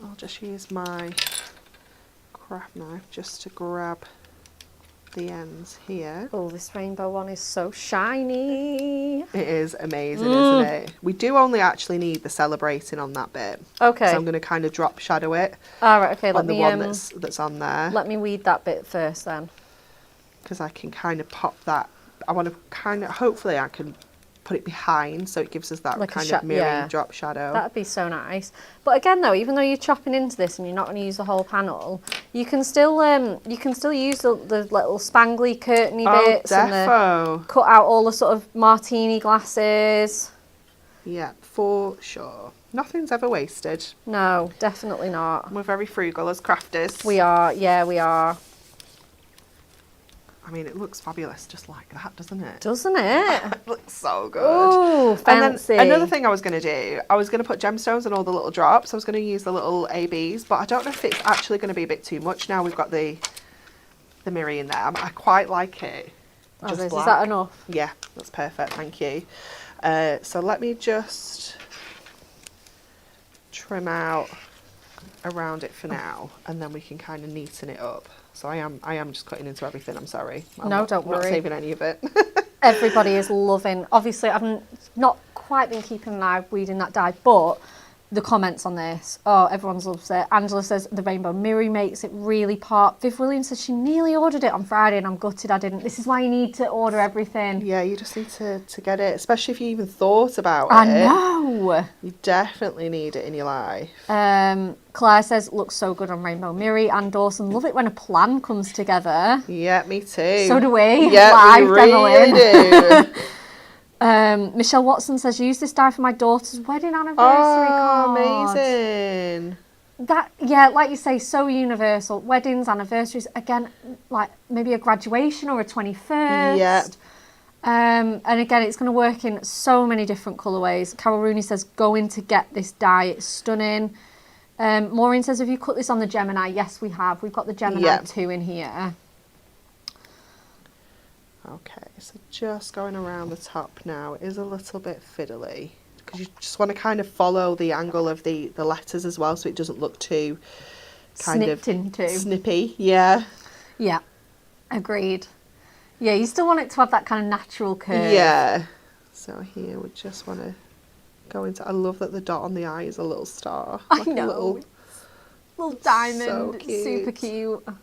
I'll just use my craft knife just to grab the ends here. Oh, this rainbow one is so shiny. It is amazing, isn't it? We do only actually need the celebrating on that bit. Okay. So I'm going to kind of drop shadow it All right. Okay. on Let the me one that's on there. let me weed that bit first then. Because I can kind of pop that. I want to kind of, hopefully I can put it behind so it gives us that Like a kind of mirroring yeah. drop shadow. That'd be so nice. But again, though, even though you're chopping into this and you're not going to use the whole panel, you can still use the little spangly curtainy bits and cut out all the sort of martini glasses. Yeah, for sure. Nothing's ever wasted. No, definitely not. We're very frugal as crafters. We are. Yeah, we are. I mean, it looks fabulous just like that, doesn't it? Doesn't it? It looks so good. Ooh, fancy. And then another thing I was going to do, I was going to put gemstones on all the little drops. I was going to use the little ABs, but I don't know if it's actually going to be a bit too much now we've got the mirror in there. I quite like it just Is black. that enough? Yeah, that's perfect, thank you. So let me just trim out around it for now, and then we can kind of neaten it up. So I am just cutting into everything, I'm sorry. I'm No, don't I'm not worry. saving any of it. Everybody is loving. Obviously, I've not quite been keeping an eye weeding that dye, but the comments on this, oh, everyone loves it. Angela says the Rainbow Mirror makes it really pop. Viv Williams says she nearly ordered it on Friday and I'm gutted I didn't. This is why you need to order everything. Yeah, you just need to get it, especially if you even thought about I it. know. You definitely need it in your life. Claire says looks so good on Rainbow Mirror, and Dawson love it when a plan comes together. Yeah, me too. So do we. Yeah, Live we really demoing. do. Michelle Watson says use this dye for my daughter's wedding anniversary Oh, card. amazing. That, yeah, like you say, so universal. Weddings, anniversaries, again, like maybe a graduation or a 21st. Yeah. And again, it's going to work in so many different colourways. Carol Rooney says, go in to get this dye. It's stunning. Maureen says, have you cut this on the Gemini? Yes, we have. We've got the Gemini 2 in here. Okay, so just going around the top now is a little bit fiddly, because you just want to kind of follow the angle of the letters as well, so it doesn't look too kind Snipped of into. snippy. Yeah. Yeah, agreed. Yeah, you still want it to have that kind of natural curve. Yeah. So here we just want to go into. I love that the dot on the eye is a little star. I like a know. Little diamond. So It's super cute. cute.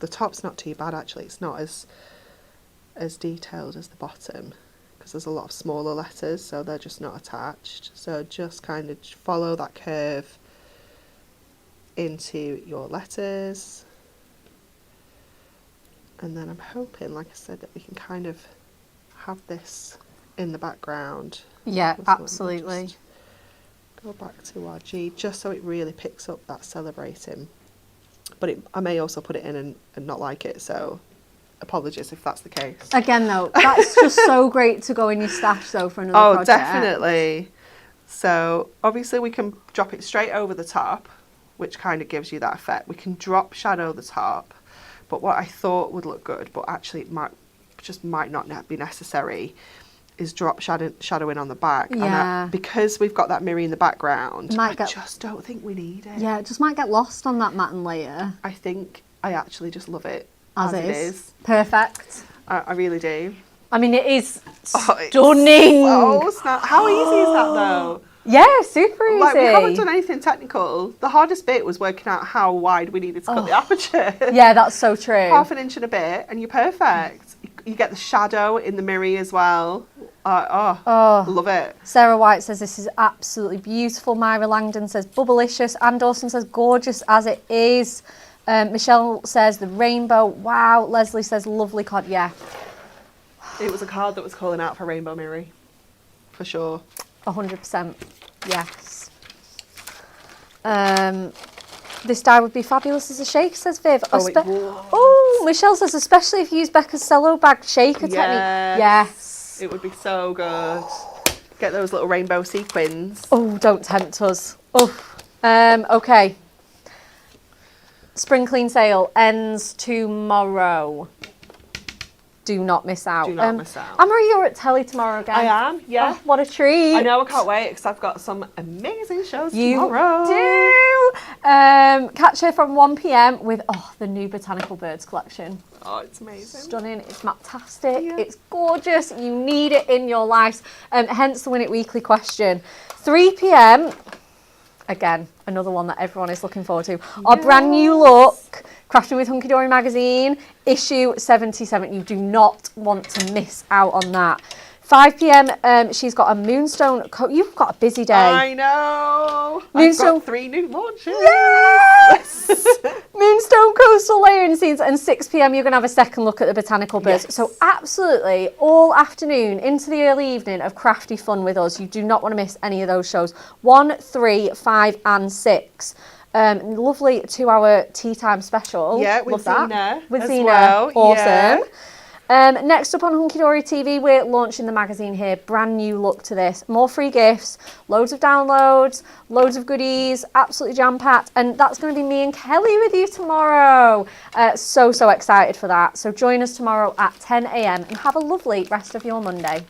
The top's not too bad actually. It's not as detailed as the bottom, because there's a lot of smaller letters, so they're just not attached. So just kind of follow that curve into your letters, and then I'm hoping, like I said, that we can kind of have this in the background. Yeah, So let me absolutely. just go back to our G, just so it really picks up that celebrating. But I may also put it in and not like it, so apologies if that's the case. Again, though, that's just so great to go in your stash, though, for another project. Definitely. So obviously we can drop it straight over the top, which kind of gives you that effect. We can drop shadow the top, but what I thought would look good, but actually it might not be necessary, is drop shadowing on the back. Yeah. And because we've got that mirror in the background, I Might get- just don't think we need it. Yeah, it just might get lost on that matte layer. I think I actually just love it As it is. is. Perfect. I really do. I mean, it is Oh, it's stunning. so how easy is that though? Yeah, super easy. Like, we haven't done anything technical. The hardest bit was working out how wide we needed to cut the aperture. Yeah, that's so true. Half an inch and a bit, and you're perfect. You get the shadow in the mirror as well. Love it. Sarah White says this is absolutely beautiful. Myra Langdon says bubblicious. Anne Dawson says gorgeous as it is. Michelle says the rainbow. Wow. Leslie says lovely card. Yeah. It was a card that was calling out for Rainbow Mirror, for sure. 100%. Yes. This dye would be fabulous as a shaker, says Viv. Oh, it would. Oh, Michelle says especially if you use Becca's cello bag shaker technique. Yes. It would be so good. Get those little rainbow sequins. Oh, don't tempt us. Oh. Okay. Spring clean sale ends tomorrow. Do not miss out. Do not miss out. Anne-Marie, you're at Telly tomorrow again. I am, yeah. Oh, what a treat. I know, I can't wait, because I've got some amazing shows You tomorrow. do. Catch her from 1 p.m. with the new Botanical Birds collection. Oh, it's amazing. Stunning. It's fantastic. Yeah. It's gorgeous. You need it in your lives. Hence the Win It Weekly question. 3 p.m. Again, another one that everyone is looking forward to. Our brand new look, Crafting with Hunky Dory magazine, issue 77. You do not want to miss out on that. 5 p.m. She's got a Moonstone. You've got a busy day. I know. Moonstone. I've got 3 new launches. Yes! Moonstone Coastal Layering Scenes, and 6 p.m. you're going to have a second look at the Botanical Birds. Yes. So absolutely all afternoon into the early evening of crafty fun with us. You do not want to miss any of those shows. 1, 3, 5 and 6. Lovely 2-hour tea time special. Yeah, with Love that. Zena With as Zena. well, Awesome. yeah. Next up on Hunky Dory TV, we're launching the magazine here. Brand new look to this. More free gifts, loads of downloads, loads of goodies, absolutely jam-packed. And that's going to be me and Kelly with you tomorrow. So excited for that. So join us tomorrow at 10 a.m. and have a lovely rest of your Monday.